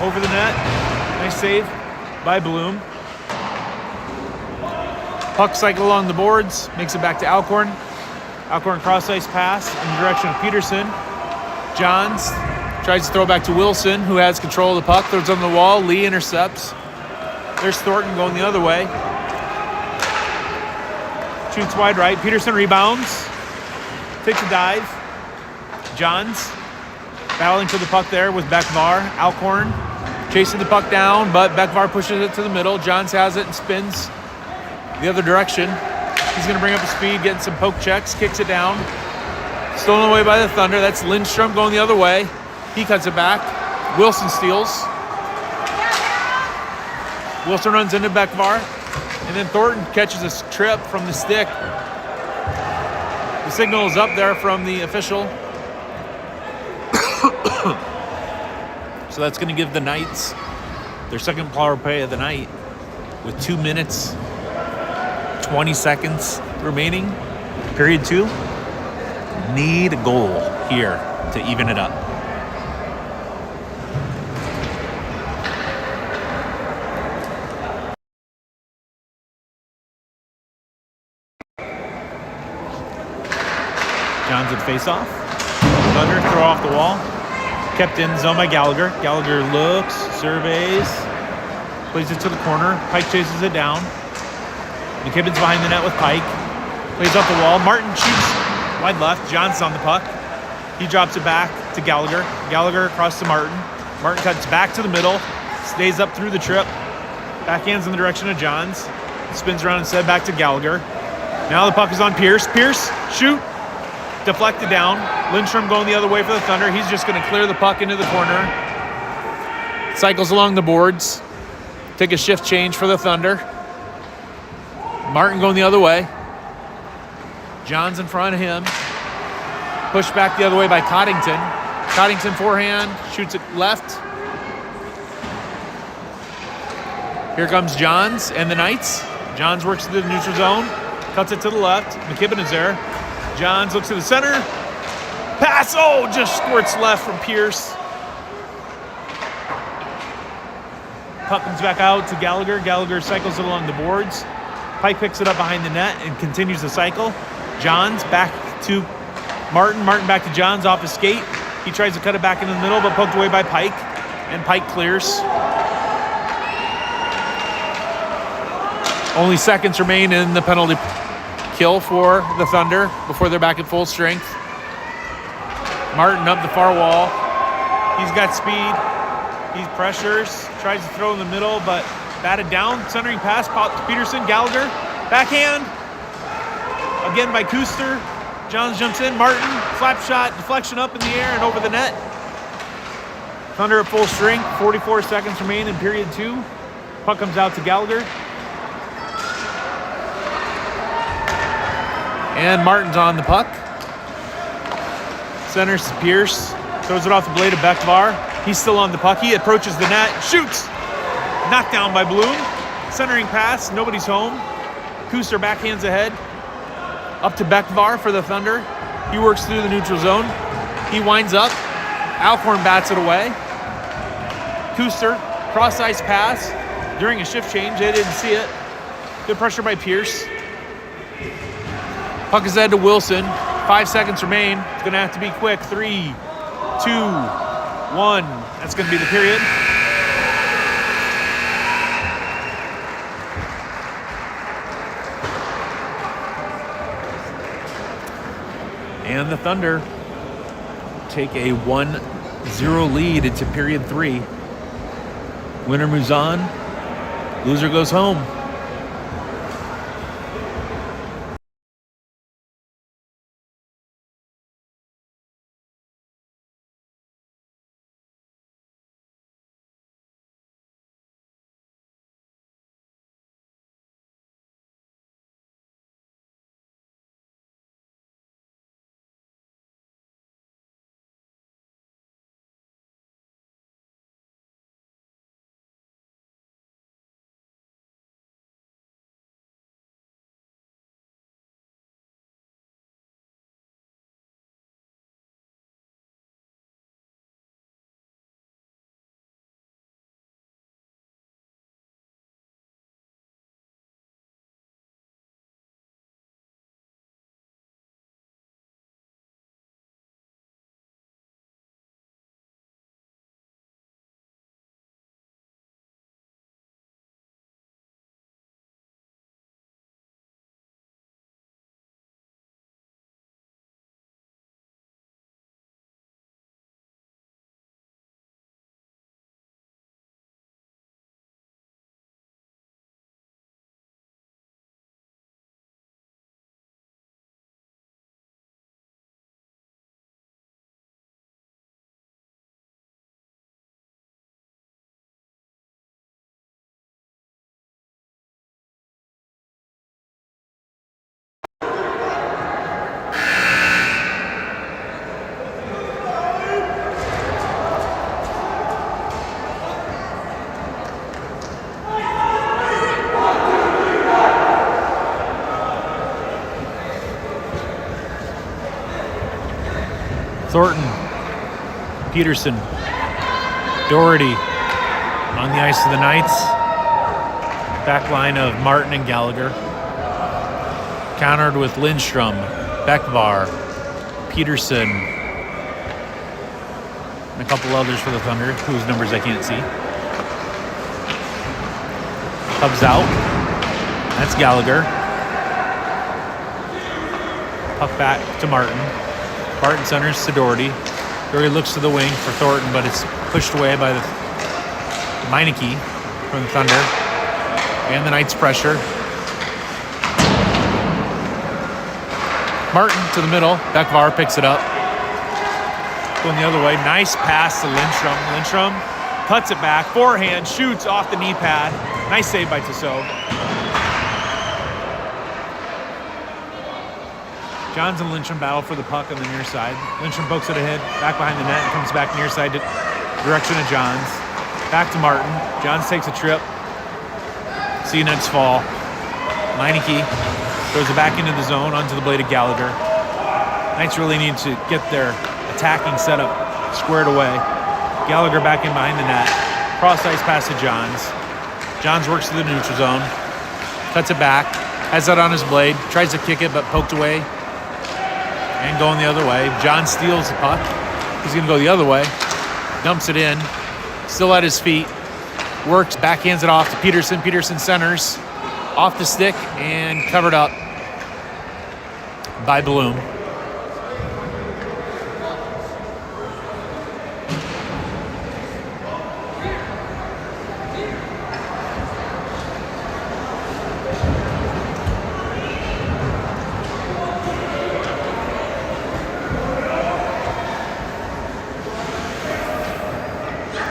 over the net. Nice save by Bloom. Puck cycle along the boards, makes it back to Alcorn. Alcorn cross-ice pass in the direction of Peterson. Johns tries to throw back to Wilson, who has control of the puck. Throws on the wall. Lee intercepts. There's Thornton going the other way. Shoots wide right. Peterson rebounds. Takes a dive. Johns battling for the puck there with Beckvar. Alcorn chasing the puck down, but Beckvar pushes it to the middle. Johns has it and spins the other direction. He's going to bring up the speed, getting some poke checks, kicks it down. Stolen away by the Thunder. That's Lindstrom going the other way. He cuts it back. Wilson steals. Wilson runs into Beckvar. And then Thornton catches a trip from the stick. The signal is up there from the official. So that's going to give the Knights their second power play of the night with 2 minutes, 20 seconds remaining. Period 2. Need a goal here to even it up. Johns at face-off. Thunder throw off the wall. Kept in zone by Gallagher. Gallagher looks, surveys, plays it to the corner. Pike chases it down. McKibben's behind the net with Pike. Plays up the wall. Martin shoots wide left. Johns on the puck. He drops it back to Gallagher. Gallagher across to Martin. Martin cuts back to the middle. Stays up through the trip. Backhands in the direction of Johns. Spins around instead back to Gallagher. Now the puck is on Pierce. Pierce, shoot. Deflected down. Lindstrom going the other way for the Thunder. He's just going to clear the puck into the corner. Cycles along the boards. Take a shift change for the Thunder. Martin going the other way. Johns in front of him. Pushed back the other way by Coddington. Coddington forehand. Shoots it left. Here comes Johns and the Knights. Johns works into the neutral zone. Cuts it to the left. McKibben is there. Johns looks to the center. pass. Oh, just squirts left from Pierce. Puck comes back out to Gallagher. Gallagher cycles it along the boards. Pike picks it up behind the net and continues the cycle. Johns back to Martin. Martin back to Johns off his skate. He tries to cut it back in the middle, but poked away by Pike. And Pike clears. Only seconds remain in the penalty kill for the Thunder before they're back at full strength. Martin up the far wall. He's got speed. He pressures, tries to throw in the middle, but batted down. Centering pass, pop to Peterson. Gallagher, backhand. Again by Kuster. Johns jumps in. Martin, slap shot, deflection up in the air and over the net. Thunder at full strength. 44 seconds remain in period 2. Puck comes out to Gallagher. And Martin's on the puck. Centers to Pierce. Throws it off the blade of Bekvar. He's still on the puck. He approaches the net. Shoots! Knocked down by Bloom. Centering pass. Nobody's home. Kuster backhands ahead. Up to Bekvar for the Thunder. He works through the neutral zone. He winds up. Alcorn bats it away. Kuster, cross-ice pass. During a shift change, they didn't see it. Good pressure by Pierce. Puck is ahead to Wilson. 5 seconds remain. It's going to have to be quick. 3, 2, 1. That's going to be the period. And the Thunder take a 1-0 lead into period 3. Winner moves on. Loser goes home. Thornton, Peterson, Doherty on the ice of the Knights. Back line of Martin and Gallagher. Countered with Lindstrom, Bekvar, Peterson, and a couple others for the Thunder, whose numbers I can't see. Cubs out. That's Gallagher. Puck back to Martin. Martin centers to Doherty. Doherty looks to the wing for Thornton, but it's pushed away by the Meineke from the Thunder. And the Knights pressure. Martin to the middle. Bekvar picks it up. Going the other way. Nice pass to Lindstrom. Lindstrom cuts it back. Forehand. Shoots off the knee pad. Nice save by Tissot. Johns and Lindstrom battle for the puck on the near side. Lindstrom pokes it ahead, back behind the net, and comes back near side direction of Johns. Back to Martin. Johns takes a trip. See you next fall. Meineke throws it back into the zone onto the blade of Gallagher. Knights really need to get their attacking setup squared away. Gallagher back in behind the net. Cross ice pass to Johns. Johns works to the neutral zone. Cuts it back. Has that on his blade. Tries to kick it, but poked away. And going the other way. Johns steals the puck. He's going to go the other way. Dumps it in. Still at his feet. Works, backhands it off to Peterson. Peterson centers. Off the stick and covered up by Bloom.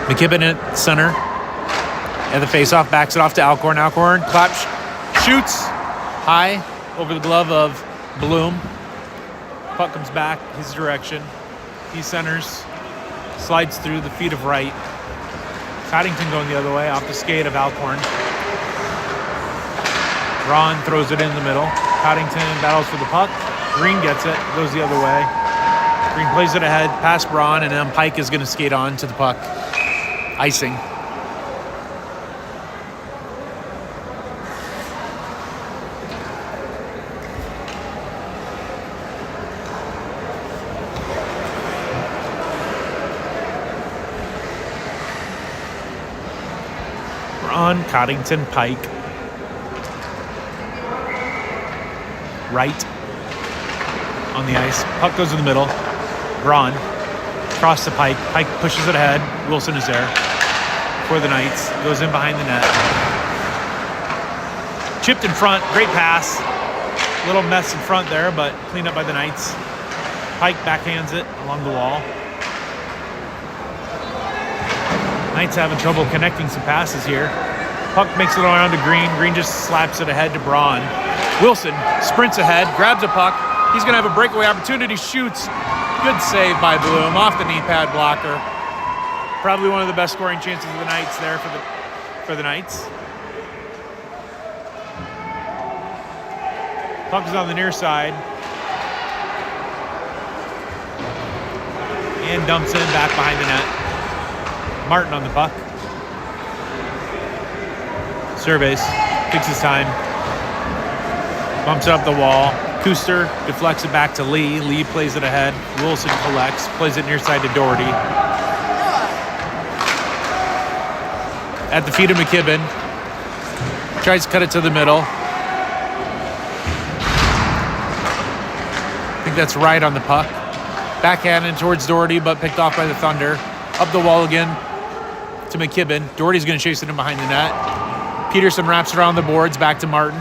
McKibben at center. At the faceoff, backs it off to Alcorn. Alcorn claps, shoots high over the glove of Bloom. Puck comes back his direction. He centers, slides through the feet of Wright. Coddington going the other way, off the skate of Alcorn. Ron throws it in the middle. Coddington battles for the puck. Green gets it, goes the other way. Green plays it ahead, past Braun, and then Pike is going to skate on to the puck. Icing. Braun, Coddington, Pike. Wright on the ice. Puck goes in the middle. Braun across the Pike. Pike pushes it ahead. Wilson is there for the Knights. Goes in behind the net. Chipped in front. Great pass. Little mess in front there, but cleaned up by the Knights. Pike backhands it along the wall. Knights having trouble connecting some passes here. Puck makes it around to Green. Green just slaps it ahead to Braun. Wilson sprints ahead, grabs a puck. He's going to have a breakaway opportunity, shoots. Good save by Bloom off the knee pad blocker. Probably one of the best scoring chances of the Knights there for the Knights. Puck is on the near side. And dumps in back behind the net. Martin on the puck. Surveys, takes his time. Bumps it up the wall. Kuster deflects it back to Lee. Lee plays it ahead. Wilson collects, plays it near side to Doherty. At the feet of McKibben. Tries to cut it to the middle. I think that's right on the puck. Backhanded towards Doherty, but picked off by the Thunder. Up the wall again to McKibben. Doherty's going to chase it in behind the net. Peterson wraps around the boards, back to Martin.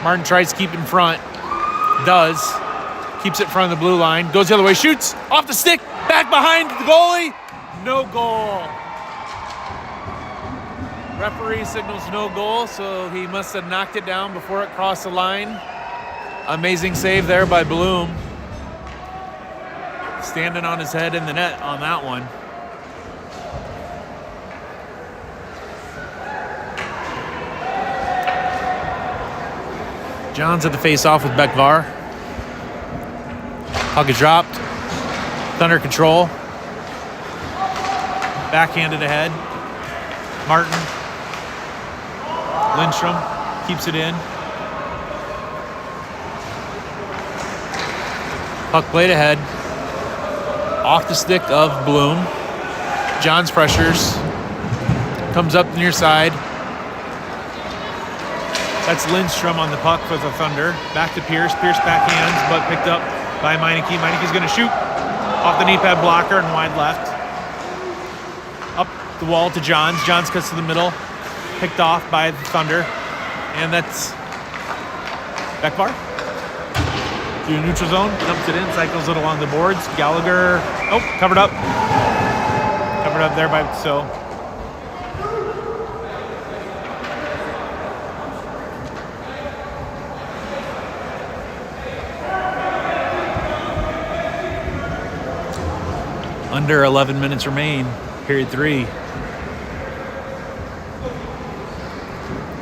Martin tries to keep in front. Does. Keeps it in front of the blue line. Goes the other way. Shoots. Off the stick. Back behind the goalie. No goal. Referee signals no goal, so he must have knocked it down before it crossed the line. Amazing save there by Bloom. Standing on his head in the net on that one. Johns at the face-off with Bekvar. Puck is dropped. Thunder control. Backhanded ahead. Martin. Lindstrom keeps it in. Puck played ahead. Off the stick of Bloom. Johns pressures. Comes up the near side. That's Lindstrom on the puck for the Thunder. Back to Pierce. Pierce backhands, but picked up by Meineke. Meineke's going to shoot off the knee pad blocker and wide left. Up the wall to Johns. Johns cuts to the middle. Picked off by the Thunder. And that's Bekvar. Through the neutral zone. Dumps it in. Cycles it along the boards. Gallagher. Oh, covered up. Covered up there by So. Under 11 minutes remain, period 3.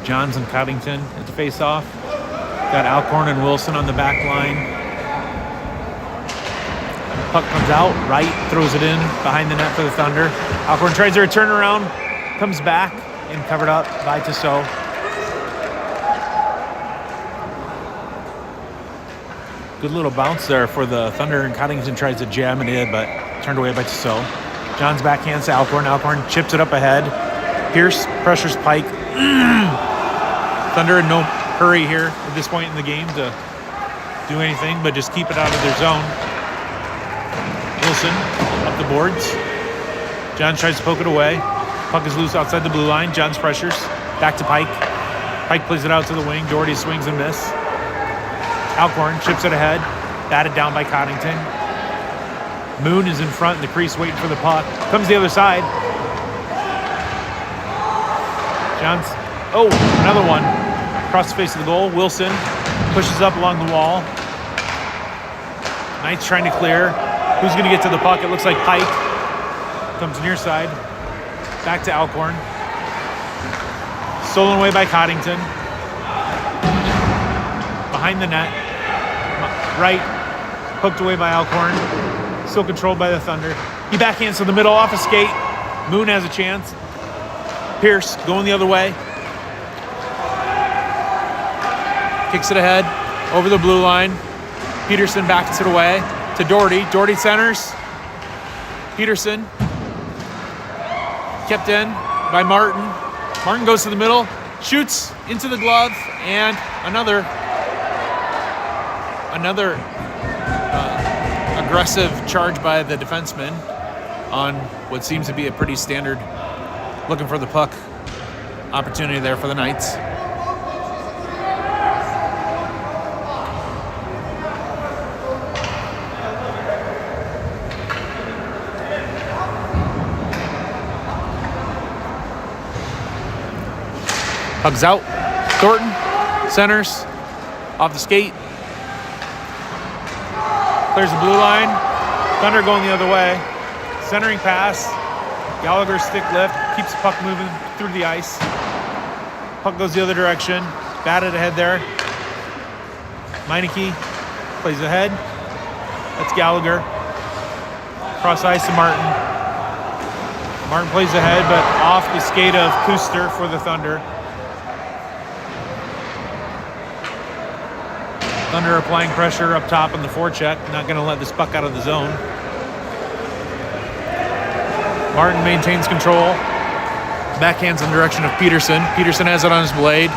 Johns and Coddington at the face-off. Got Alcorn and Wilson on the back line. Puck comes out, right, throws it in behind the net for the Thunder. Alcorn tries to return around, comes back, and covered up by Tissot. Good little bounce there for the Thunder, and Coddington tries to jam it in, but turned away by Tissot. John's backhands to Alcorn. Alcorn chips it up ahead. Pierce pressures Pike. Thunder in no hurry here at this point in the game to do anything, but just keep it out of their zone. Wilson up the boards. Johns tries to poke it away. Puck is loose outside the blue line. Johns pressures. Back to Pike. Pike plays it out to the wing. Doherty swings and miss. Alcorn chips it ahead. Batted down by Coddington. Moon is in front in the crease waiting for the puck. Comes the other side. Johns. Oh, another one. Across the face of the goal. Wilson pushes up along the wall. Knight's trying to clear. Who's going to get to the puck? It looks like Pike. Comes near side. Back to Alcorn. Stolen away by Coddington. Behind the net. Right. Poked away by Alcorn. Still controlled by the Thunder. He backhands to the middle off a skate. Moon has a chance. Pierce going the other way. Kicks it ahead. Over the blue line. Peterson backs it away to Doherty. Doherty centers. Peterson. Kept in by Martin. Martin goes to the middle. Shoots into the glove. And another aggressive charge by the defenseman on what seems to be a pretty standard looking for the puck opportunity there for the Knights. Hugs out. Thornton centers off the skate. Clears the blue line. Thunder going the other way. Centering pass. Gallagher stick lift. Keeps the puck moving through the ice. Puck goes the other direction. Batted ahead there. Meineke plays ahead. That's Gallagher. Cross ice to Martin. Martin plays ahead, but off the skate of Kuster for the Thunder. Thunder applying pressure up top on the forecheck. Not going to let this puck out of the zone. Martin maintains control. Backhands in the direction of Peterson. Peterson has it on his blade.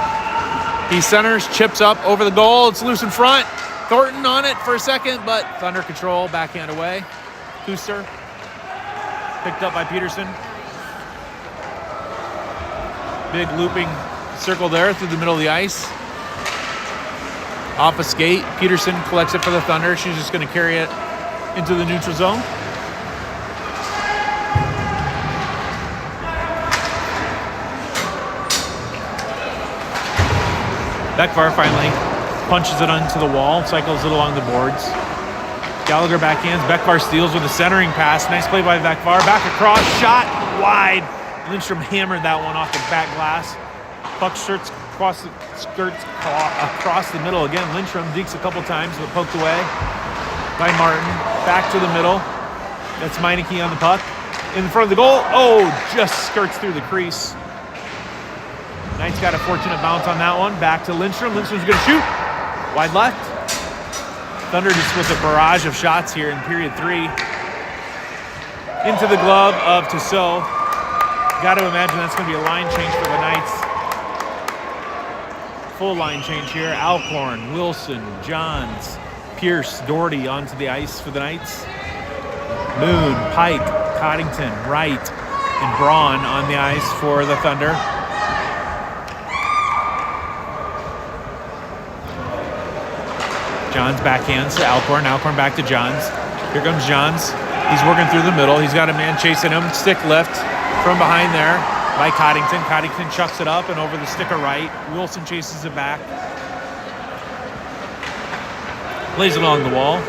He centers, chips up over the goal. It's loose in front. Thornton on it for a second, but Thunder control. Backhand away. Kuster picked up by Peterson. Big looping circle there through the middle of the ice. Off a skate. Peterson collects it for the Thunder. She's just going to carry it into the neutral zone. Beckvar finally punches it onto the wall, cycles it along the boards. Gallagher backhands. Beckvar steals with a centering pass. Nice play by Beckvar. Back across. Shot wide. Lindstrom hammered that one off the back glass. Puck skirts across the middle again. Lindstrom dekes a couple times, but poked away by Martin. Back to the middle. That's Meineke on the puck. In front of the goal. Oh, just skirts through the crease. Knights got a fortunate bounce on that one. Back to Lindstrom. Lindstrom's going to shoot. Wide left. Thunder just with a barrage of shots here in period 3. Into the glove of Tissot. Got to imagine that's going to be a line change for the Knights. Full line change here. Alcorn, Wilson, Johns, Pierce, Doherty onto the ice for the Knights. Moon, Pike, Coddington, Wright, and Braun on the ice for the Thunder. Johns backhands to Alcorn. Alcorn back to Johns. Here comes Johns. He's working through the middle. He's got a man chasing him. Stick lift from behind there by Coddington. Coddington chucks it up and over the stick of Wright. Wilson chases it back. Lays it along the wall.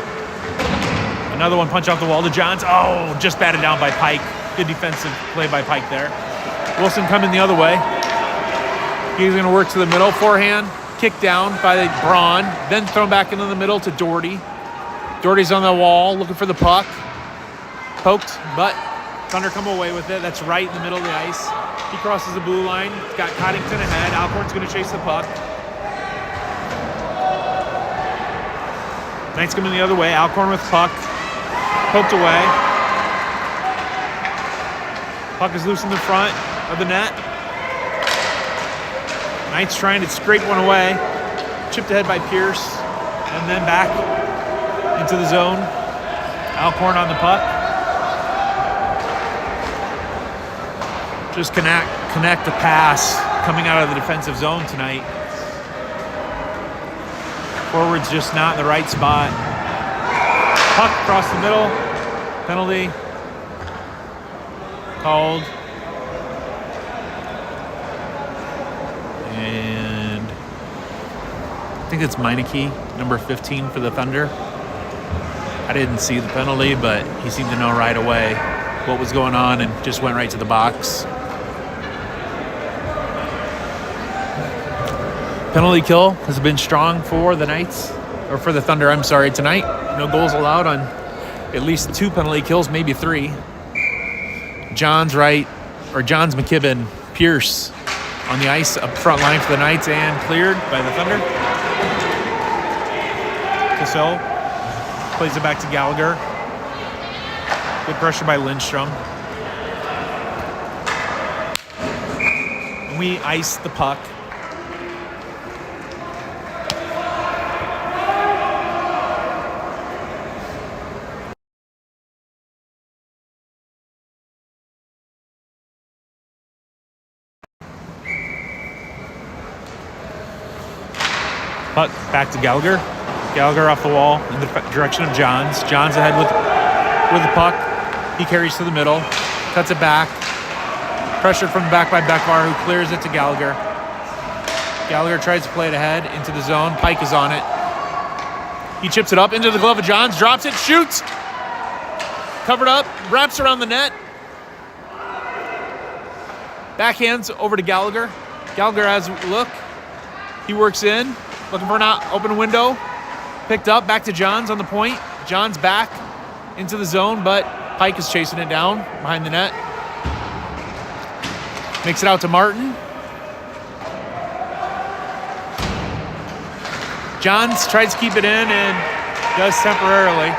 Another one punch off the wall to Johns. Oh, just batted down by Pike. Good defensive play by Pike there. Wilson coming the other way. He's going to work to the middle. Forehand. Kick down by Braun. Then thrown back into the middle to Doherty. Doherty's on the wall looking for the puck. Poked, but Thunder come away with it. That's right in the middle of the ice. He crosses the blue line. He's got Coddington ahead. Alcorn's going to chase the puck. Knights coming the other way. Alcorn with puck. Poked away. Puck is loose in the front of the net. Knights trying to scrape one away. Chipped ahead by Pierce. And then back into the zone. Alcorn on the puck. Just connect the pass coming out of the defensive zone tonight. Forward's just not in the right spot. Puck across the middle. Penalty called. And I think it's Meineke, number 15 for the Thunder. I didn't see the penalty, but he seemed to know right away what was going on and just went right to the box. Penalty kill has been strong for the Knights, or for the Thunder, I'm sorry, tonight. No goals allowed on at least 2 penalty kills, maybe 3. Johns McKibben, Pierce on the ice up front line for the Knights and cleared by the Thunder. Cassell plays it back to Gallagher. Good pressure by Lindstrom. And we ice the puck. Puck back to Gallagher. Gallagher off the wall in the direction of Johns. Johns ahead with the puck. He carries to the middle, cuts it back. Pressured from the back by Bekvar, who clears it to Gallagher. Gallagher tries to play it ahead into the zone. Pike is on it. He chips it up into the glove of Johns, drops it, shoots. Covered up, wraps around the net. Backhands over to Gallagher. Gallagher has a look. He works in. Looking for an open window. Picked up, back to Johns on the point. Johns back into the zone, but Pike is chasing it down behind the net. Makes it out to Martin. Johns tries to keep it in and does temporarily.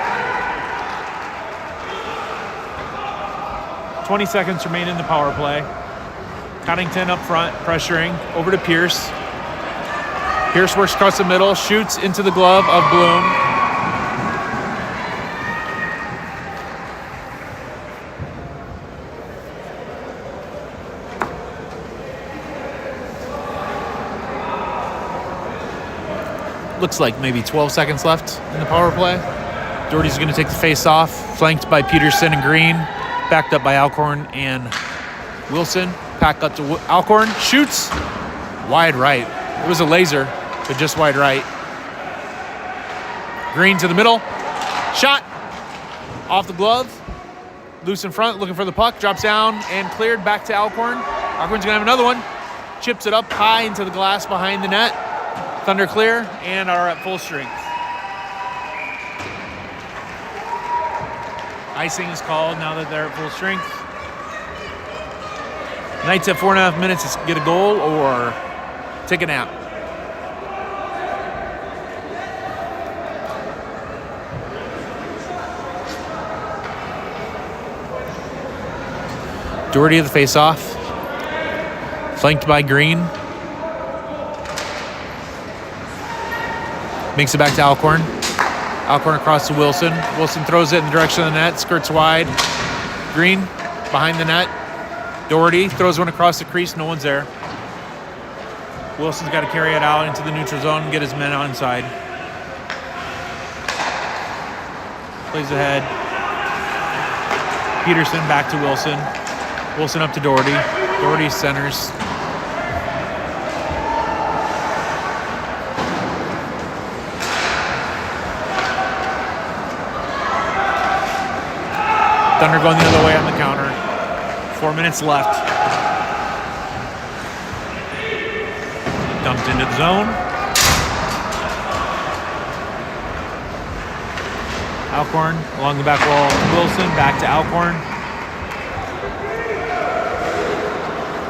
20 seconds remain in the power play. Coddington up front, pressuring over to Pierce. Pierce works across the middle, shoots into the glove of Bloom. Looks like maybe 12 seconds left in the power play. Doherty's going to take the face off, flanked by Peterson and Green, backed up by Alcorn and Wilson. Pack up to Alcorn, shoots wide right. It was a laser, but just wide right. Green to the middle. Shot off the glove. Loose in front, looking for the puck. Drops down and cleared back to Alcorn. Alcorn's going to have another one. Chips it up high into the glass behind the net. Thunder clear and are at full strength. Icing is called now that they're at full strength. Knights at 4.5 minutes to get a goal or take a nap. Doherty of the face-off. Flanked by Green. Makes it back to Alcorn. Alcorn across to Wilson. Wilson throws it in the direction of the net. Skirts wide. Green behind the net. Doherty throws one across the crease. No one's there. Wilson's got to carry it out into the neutral zone and get his men onside. Plays ahead. Peterson back to Wilson. Wilson up to Doherty. Doherty centers. Thunder going the other way on the counter. 4 minutes left. Dumped into the zone. Alcorn along the back wall. Wilson back to Alcorn.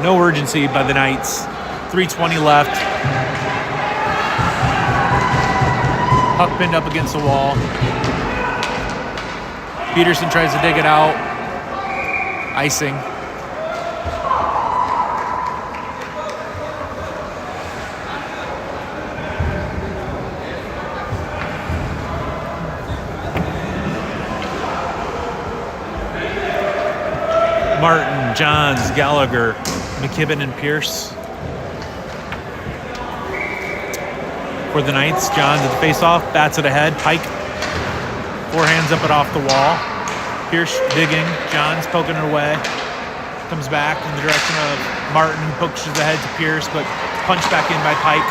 No urgency by the Knights. 3:20 left. Puck pinned up against the wall. Peterson tries to dig it out. Icing. Martin, Johns, Gallagher, McKibben, and Pierce. For the Knights, Johns at the face-off, bats it ahead. Pike, forehands up and off the wall. Pierce digging, Johns poking it away. Comes back in the direction of Martin, pushes ahead to Pierce, but punched back in by Pike.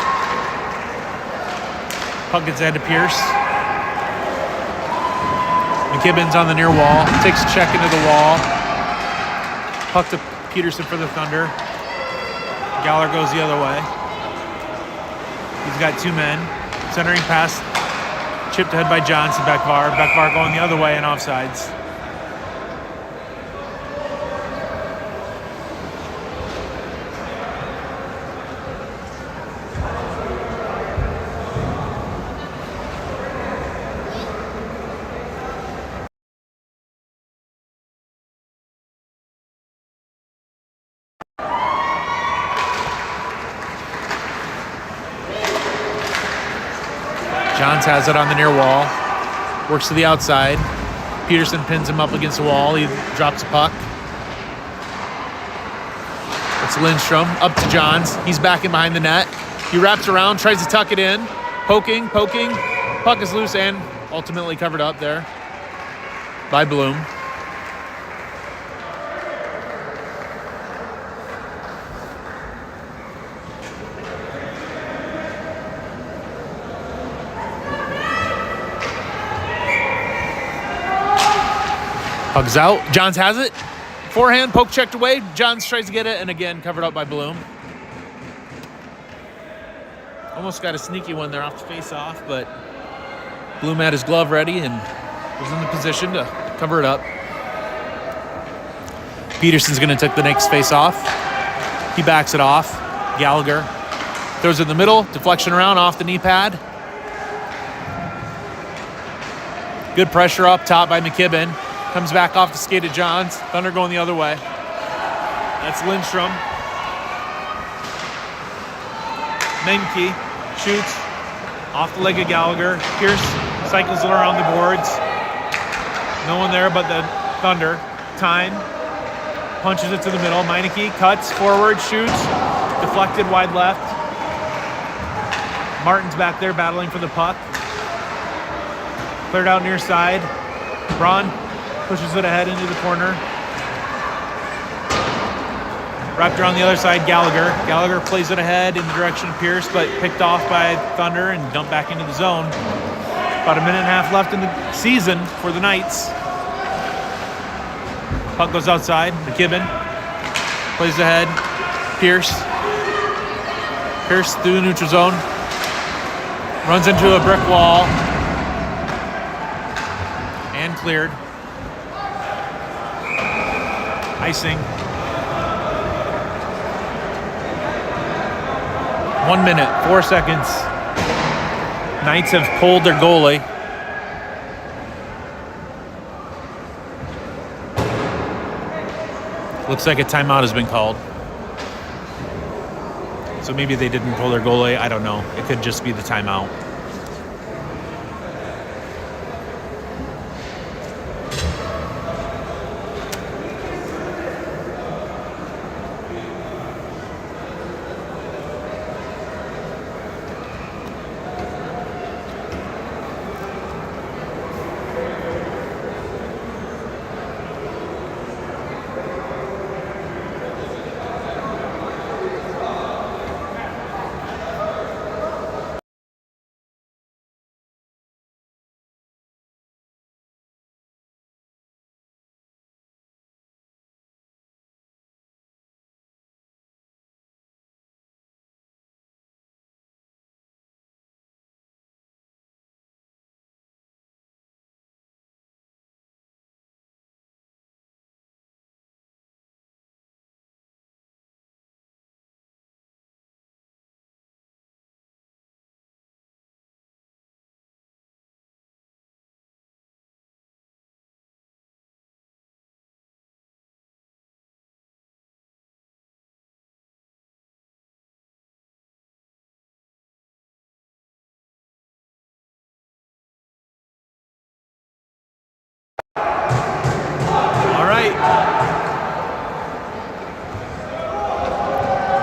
Puck gets ahead to Pierce. McKibben's on the near wall, takes a check into the wall. Puck to Peterson for the Thunder. Gallagher goes the other way. He's got two men. Centering pass, chipped ahead by Johnson. Beckvar. Beckvar going the other way and offsides. Johns has it on the near wall. Works to the outside. Peterson pins him up against the wall. He drops a puck. It's Lindstrom. Up to Johns. He's back in behind the net. He wraps around, tries to tuck it in. Poking. Puck is loose and ultimately covered up there by Bloom. Hugs out. Johns has it. Forehand, poke checked away. Johns tries to get it, and again, covered up by Bloom. Almost got a sneaky one there off the face-off, but Bloom had his glove ready and was in the position to cover it up. Peterson's going to take the next face-off. He backs it off. Gallagher throws it in the middle. Deflection around off the knee pad. Good pressure up top by McKibben. Comes back off the skate of Johns. Thunder going the other way. That's Lindstrom. Menke shoots off the leg of Gallagher. Pierce cycles it around the boards. No one there but the Thunder. Time. Punches it to the middle. Meineke cuts forward, shoots. Deflected wide left. Martin's back there battling for the puck. Cleared out near side. Braun pushes it ahead into the corner. Wrapped around the other side, Gallagher. Gallagher plays it ahead in the direction of Pierce, but picked off by Thunder and dumped back into the zone. About a minute and a half left in the season for the Knights. Puck goes outside. McKibben plays ahead. Pierce through the neutral zone. Runs into a brick wall. And cleared. Icing. 1 minute, 4 seconds. Knights have pulled their goalie. Looks like a timeout has been called. So maybe they didn't pull their goalie. I don't know. It could just be the timeout.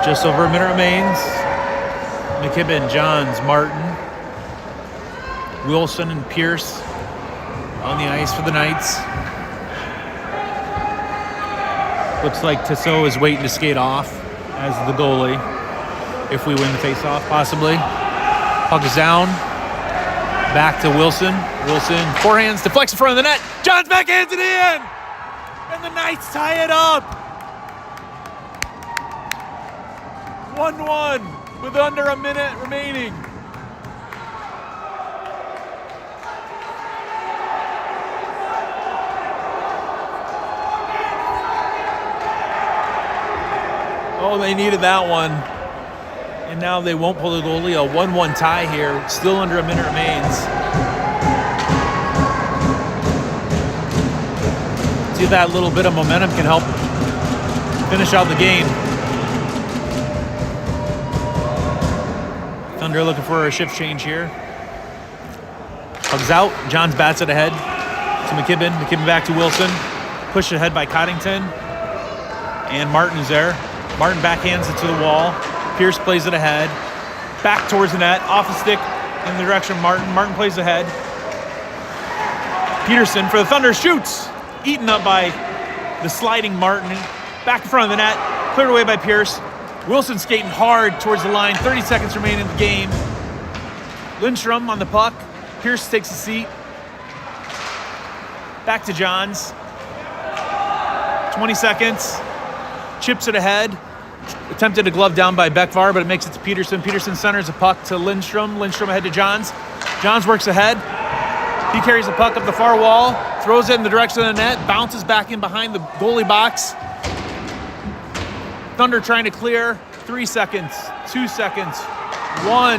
Just over a minute remains. McKibben, Johns, Martin, Wilson, and Pierce on the ice for the Knights. Looks like Tissot is waiting to skate off as the goalie. If we win the faceoff, possibly. Puck is down. Back to Wilson. Wilson, forehands, deflects in front of the net. Johns backhands it in! And the Knights tie it up! 1-1 with under a minute remaining. Oh, they needed that one. And now they won't pull the goalie. A 1-1 tie here. Still under a minute remains. See if that little bit of momentum can help finish out the game. Thunder looking for a shift change here. Hugs out. Johns bats it ahead to McKibben. McKibben back to Wilson. Pushed ahead by Coddington. And Martin's there. Martin backhands it to the wall. Pierce plays it ahead. Back towards the net. Off the stick in the direction of Martin. Martin plays ahead. Peterson for the Thunder shoots. Eaten up by the sliding Martin. Back in front of the net. Cleared away by Pierce. Wilson skating hard towards the line. 30 seconds remaining in the game. Lindstrom on the puck. Pierce takes a seat. Back to Johns. 20 seconds. Chips it ahead. Attempted a glove down by Beckvar, but it makes it to Peterson. Peterson centers a puck to Lindstrom. Lindstrom ahead to Johns. Johns works ahead. He carries the puck up the far wall. Throws it in the direction of the net. Bounces back in behind the goalie box. Thunder trying to clear. 3 seconds. 2 seconds. 1-0.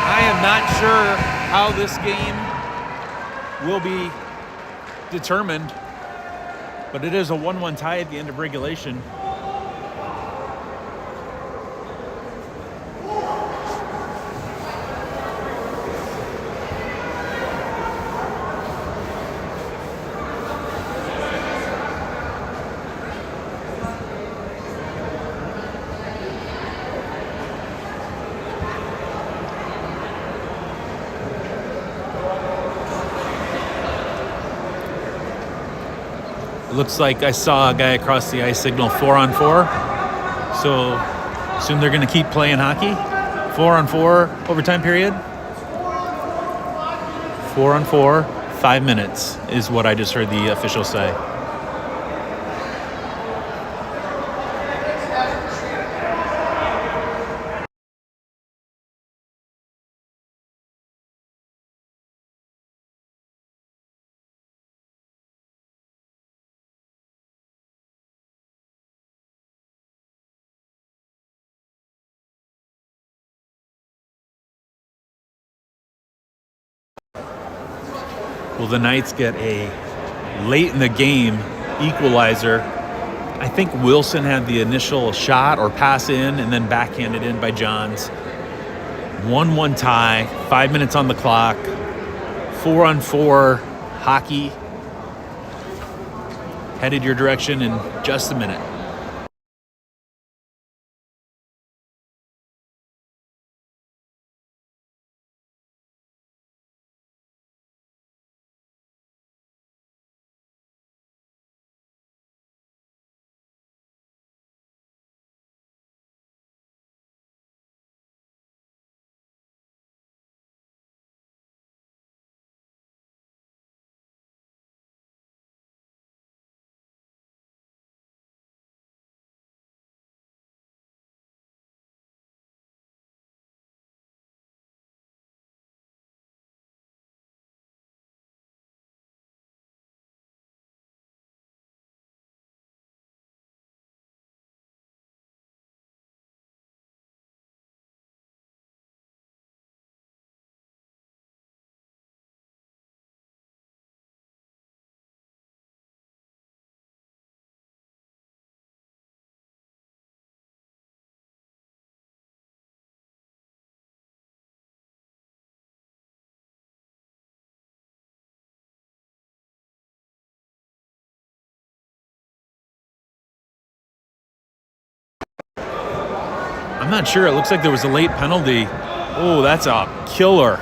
I am not sure how this game will be determined, but it is a 1-1 tie at the end of regulation. Looks like I saw a guy across the ice signal 4-on-4. So assume they're going to keep playing hockey. 4-on-4 overtime period. 4-on-4, 5 minutes is what I just heard the official say. Will the Knights get a late in the game equalizer? I think Wilson had the initial shot or pass in and then backhanded in by Johns. 1-1 tie, 5 minutes on the clock, 4-on-4 hockey. Headed your direction in just a minute. I'm not sure. It looks like there was a late penalty. Oh, that's a killer.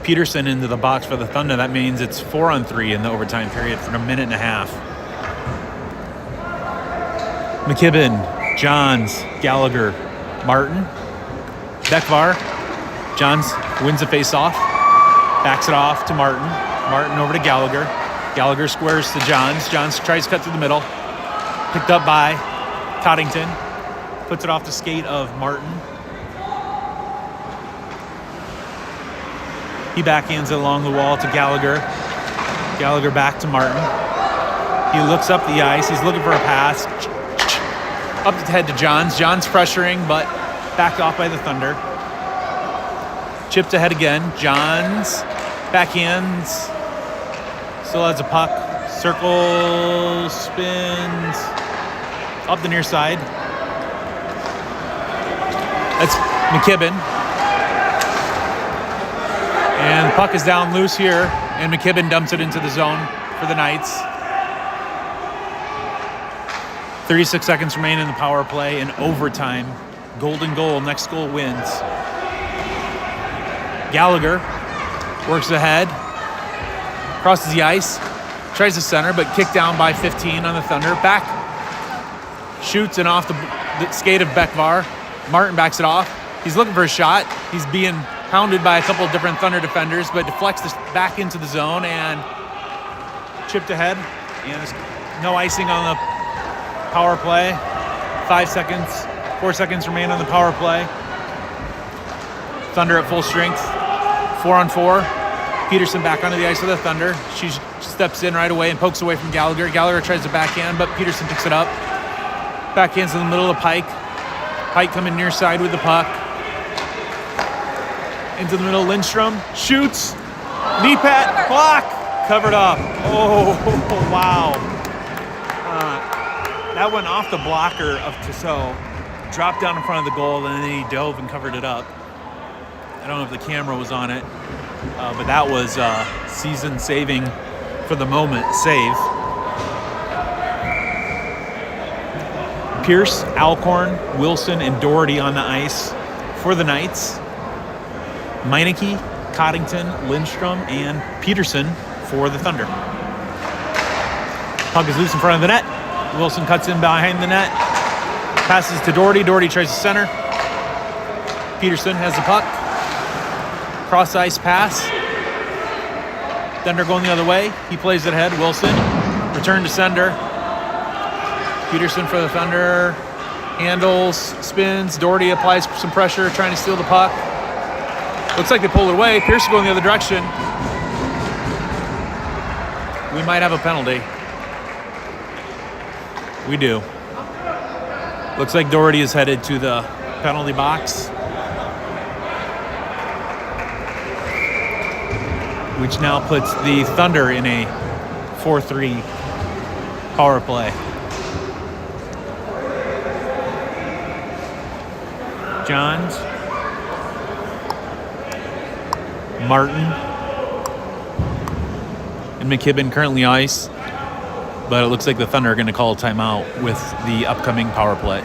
Peterson into the box for the Thunder. That means it's 4-on-3 in the overtime period for a minute and a half. McKibben, Johns, Gallagher, Martin, Bekvar. Johns wins the face-off, backs it off to Martin. Martin over to Gallagher. Gallagher squares to Johns. Johns tries to cut through the middle. Picked up by Coddington. Puts it off the skate of Martin. He backhands it along the wall to Gallagher. Gallagher back to Martin. He looks up the ice. He's looking for a pass. Up the head to Johns. Johns pressuring, but backed off by the Thunder. Chipped ahead again. Johns backhands. Still has a puck. Circle, spins. Up the near side. That's McKibben. And the puck is down loose here, and McKibben dumps it into the zone for the Knights. 36 seconds remain in the power play and overtime. Golden goal, next goal wins. Gallagher works ahead, crosses the ice, tries to center, but kicked down by 15 on the Thunder. Back, shoots and off the skate of Bekvar. Martin backs it off. He's looking for a shot. He's being pounded by a couple of different Thunder defenders, but deflects this back into the zone and chipped ahead. And there's no icing on the power play. 4 seconds remain on the power play. Thunder at full strength. 4-on-4. Peterson back onto the ice with the Thunder. She steps in right away and pokes away from Gallagher. Gallagher tries to backhand, but Peterson picks it up. Backhands in the middle of Pike. Pike coming near side with the puck. Into the middle, Lindstrom shoots. Knee pad, block, covered up. Oh, wow. That went off the blocker of Tissot, dropped down in front of the goal, and then he dove and covered it up. I don't know if the camera was on it, but that was season-saving, for the moment, save. Pierce, Alcorn, Wilson, and Doherty on the ice for the Knights. Meineke, Coddington, Lindstrom, and Peterson for the Thunder. Puck is loose in front of the net. Wilson cuts in behind the net. Passes to Doherty. Doherty tries to center. Peterson has the puck. Cross ice pass. Thunder going the other way. He plays it ahead. Wilson. Return to sender. Peterson for the Thunder. Handles, spins. Doherty applies some pressure, trying to steal the puck. Looks like they pulled it away. Pierce going the other direction. We might have a penalty. We do. Looks like Doherty is headed to the penalty box, which now puts the Thunder in a 4-3 power play. Johns, Martin, and McKibben currently ice, but it looks like the Thunder are going to call a timeout with the upcoming power play.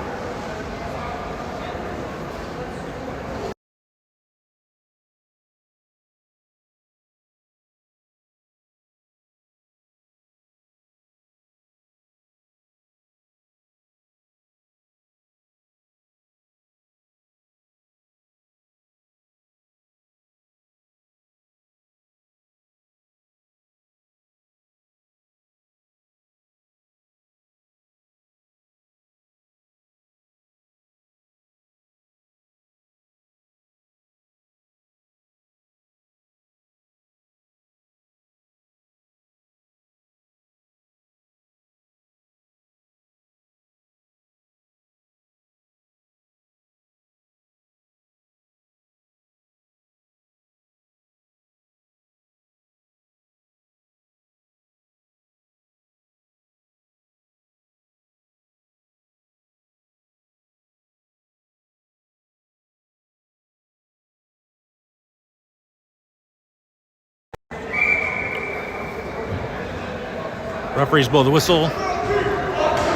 Referees blow the whistle.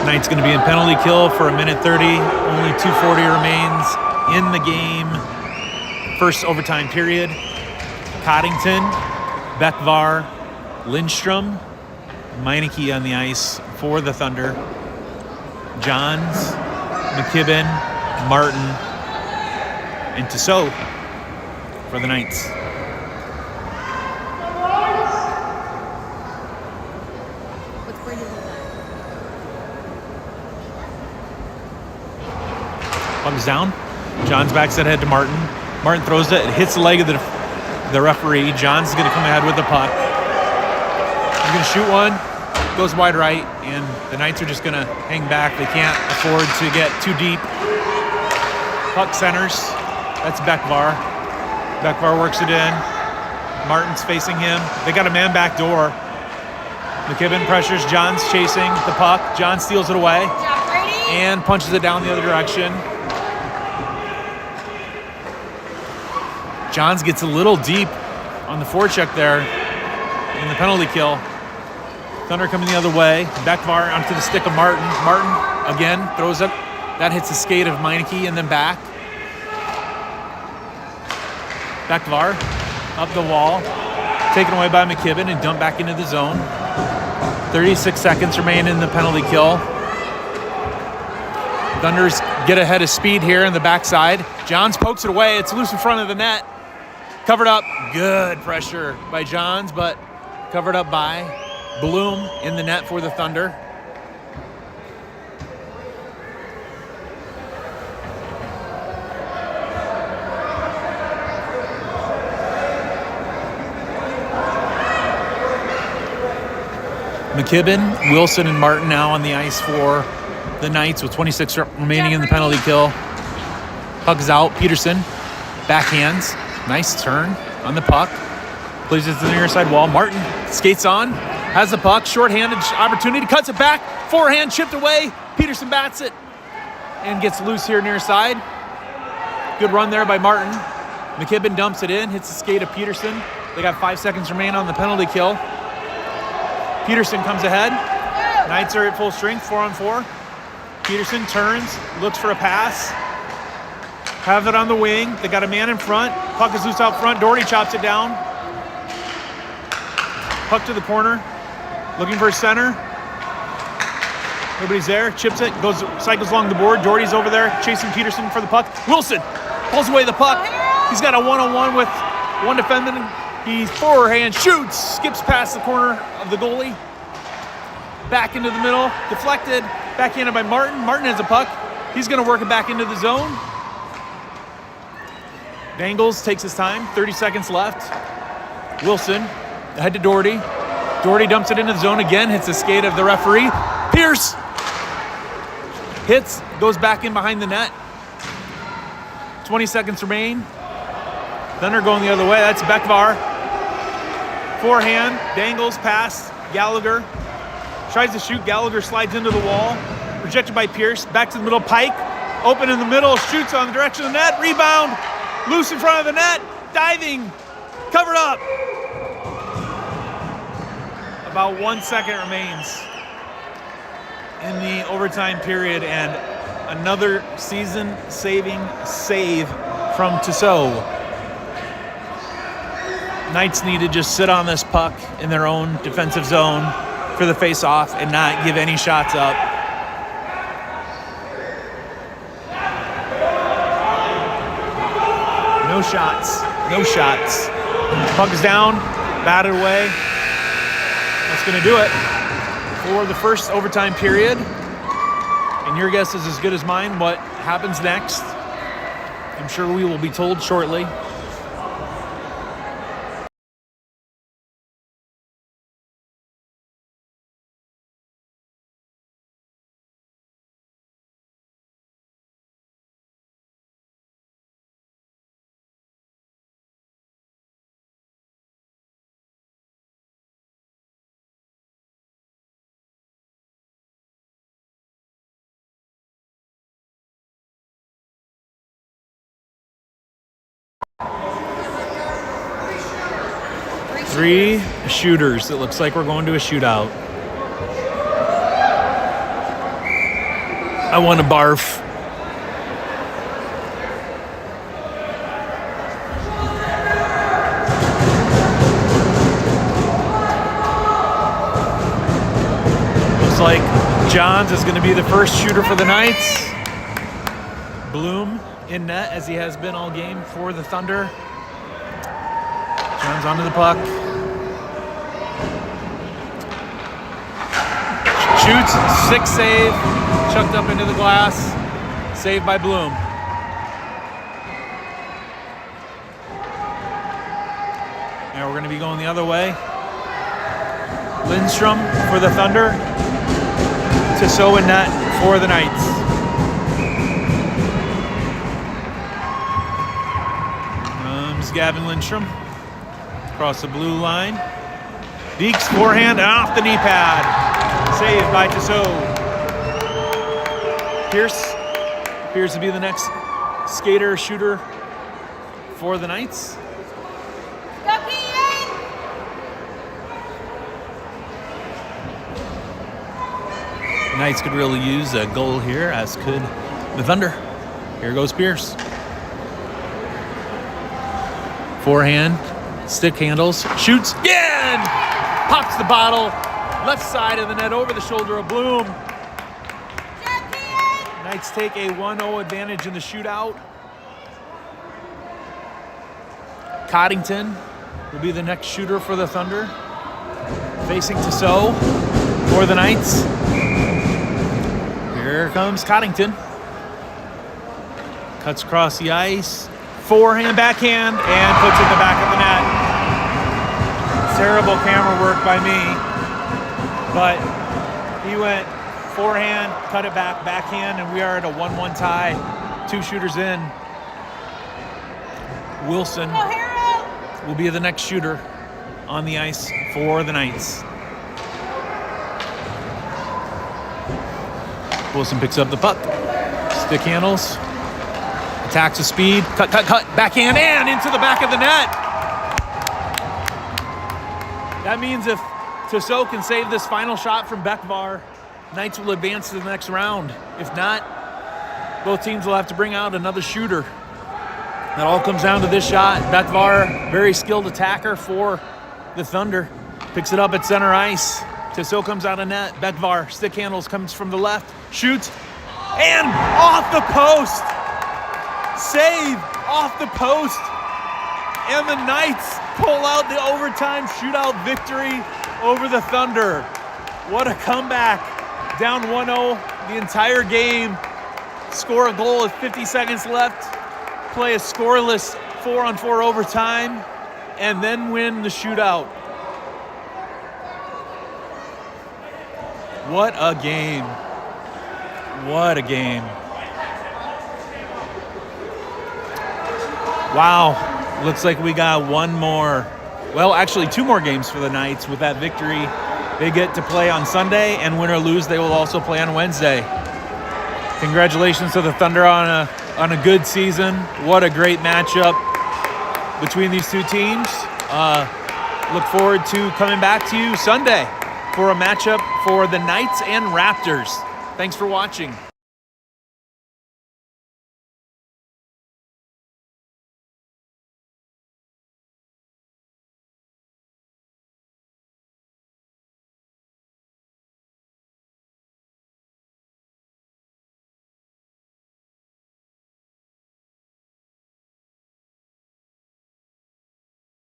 Knight's going to be in penalty kill for 1:30. Only 2:40 remains in the game. First overtime period. Coddington, Beckvar, Lindstrom, Meineke on the ice for the Thunder. Johns, McKibben, Martin, and Tissot for the Knights. Puck's down. Johns backs it ahead to Martin. Martin throws it. It hits the leg of the referee. Johns is going to come ahead with the puck. He's going to shoot one. Goes wide right, and the Knights are just going to hang back. They can't afford to get too deep. Puck centers. That's Beckvar. Beckvar works it in. Martin's facing him. They got a man back door. McKibben pressures. Johns chasing the puck. John steals it away and punches it down the other direction. Johns gets a little deep on the forecheck there in the penalty kill. Thunder coming the other way. Beckvar onto the stick of Martin. Martin again throws it. That hits the skate of Meineke and then back. Beckvar up the wall. Taken away by McKibben and dumped back into the zone. 36 seconds remain in the penalty kill. Thunders get ahead of speed here in the backside. Johns pokes it away. It's loose in front of the net. Covered up. Good pressure by Johns, but covered up by Bloom in the net for the Thunder. McKibben, Wilson, and Martin now on the ice for the Knights with 26 remaining in the penalty kill. Puck is out. Peterson backhands. Nice turn on the puck. Plays it to the near side wall. Martin skates on. Has the puck. Short-handed opportunity. Cuts it back. Forehand chipped away. Peterson bats it and gets loose here near side. Good run there by Martin. McKibben dumps it in. Hits the skate of Peterson. They got 5 seconds remaining on the penalty kill. Peterson comes ahead. Knights are at full strength, 4-on-4. Peterson turns, looks for a pass. Have it on the wing. They got a man in front. Puck is loose out front. Doherty chops it down. Puck to the corner. Looking for a center. Nobody's there. Chips it. Cycles along the board. Doherty's over there chasing Peterson for the puck. Wilson pulls away the puck. He's got a one-on-one with one defendant. He forehand shoots. Skips past the corner of the goalie. Back into the middle. Deflected. Backhanded by Martin. Martin has a puck. He's going to work it back into the zone. Dangles takes his time. 30 seconds left. Wilson ahead to Doherty. Doherty dumps it into the zone again. Hits the skate of the referee. Pierce hits. Goes back in behind the net. 20 seconds remain. Thunder going the other way. That's Beckvar. Forehand. Dangles pass. Gallagher tries to shoot. Gallagher slides into the wall. Rejected by Pierce. Back to the middle. Pike. Open in the middle. Shoots on the direction of the net. Rebound. Loose in front of the net. Diving. Covered up. About 1 second remains in the overtime period, and another season-saving save from Tissot. Knights need to just sit on this puck in their own defensive zone for the face-off and not give any shots up. No shots. No shots. Puck is down. Batted away. That's going to do it for the first overtime period. And your guess is as good as mine. What happens next? I'm sure we will be told shortly. Three shooters. It looks like we're going to a shootout. I want to barf. Looks like Johns is going to be the first shooter for the Knights. Bloom in net as he has been all game for the Thunder. Johns onto the puck. Shoots, 6 save, chucked up into the glass, saved by Bloom. Now we're going to be going the other way. Lindstrom for the Thunder. Tissot in net for the Knights. Comes Gavin Lindstrom across the blue line. Beeks forehand off the knee pad. Saved by Tissot. Pierce appears to be the next skater shooter for the Knights. Knights could really use a goal here, as could the Thunder. Here goes Pierce. Forehand, stick handles, shoots again! Pops the bottle, left side of the net over the shoulder of Bloom. Knights take a 1-0 advantage in the shootout. Coddington will be the next shooter for the Thunder. Facing Tissot for the Knights. Here comes Coddington. Cuts across the ice. Forehand, backhand, and puts it in the back of the net. Terrible camera work by me. But he went forehand, cut it back, backhand, and we are at a 1-1 tie. 2 shooters in. Wilson will be the next shooter on the ice for the Knights. Wilson picks up the puck. Stick handles. Attacks with speed. Cut, backhand, and into the back of the net. That means if Tissot can save this final shot from Bekvar, Knights will advance to the next round. If not, both teams will have to bring out another shooter. That all comes down to this shot. Bekvar, very skilled attacker for the Thunder. Picks it up at center ice. Tissot comes out of net. Bekvar, stick handles, comes from the left. Shoots, and off the post. Save off the post. And the Knights pull out the overtime shootout victory over the Thunder. What a comeback. Down 1-0 the entire game. Score a goal with 50 seconds left. Play a scoreless 4-on-4 overtime. And then win the shootout. What a game. What a game. Wow. Looks like we got one more. Well, actually 2 more games for the Knights with that victory. They get to play on Sunday, and win or lose, they will also play on Wednesday. Congratulations to the Thunder on a good season. What a great matchup between these 2 teams. Look forward to coming back to you Sunday for a matchup for the Knights and Raptors. Thanks for watching.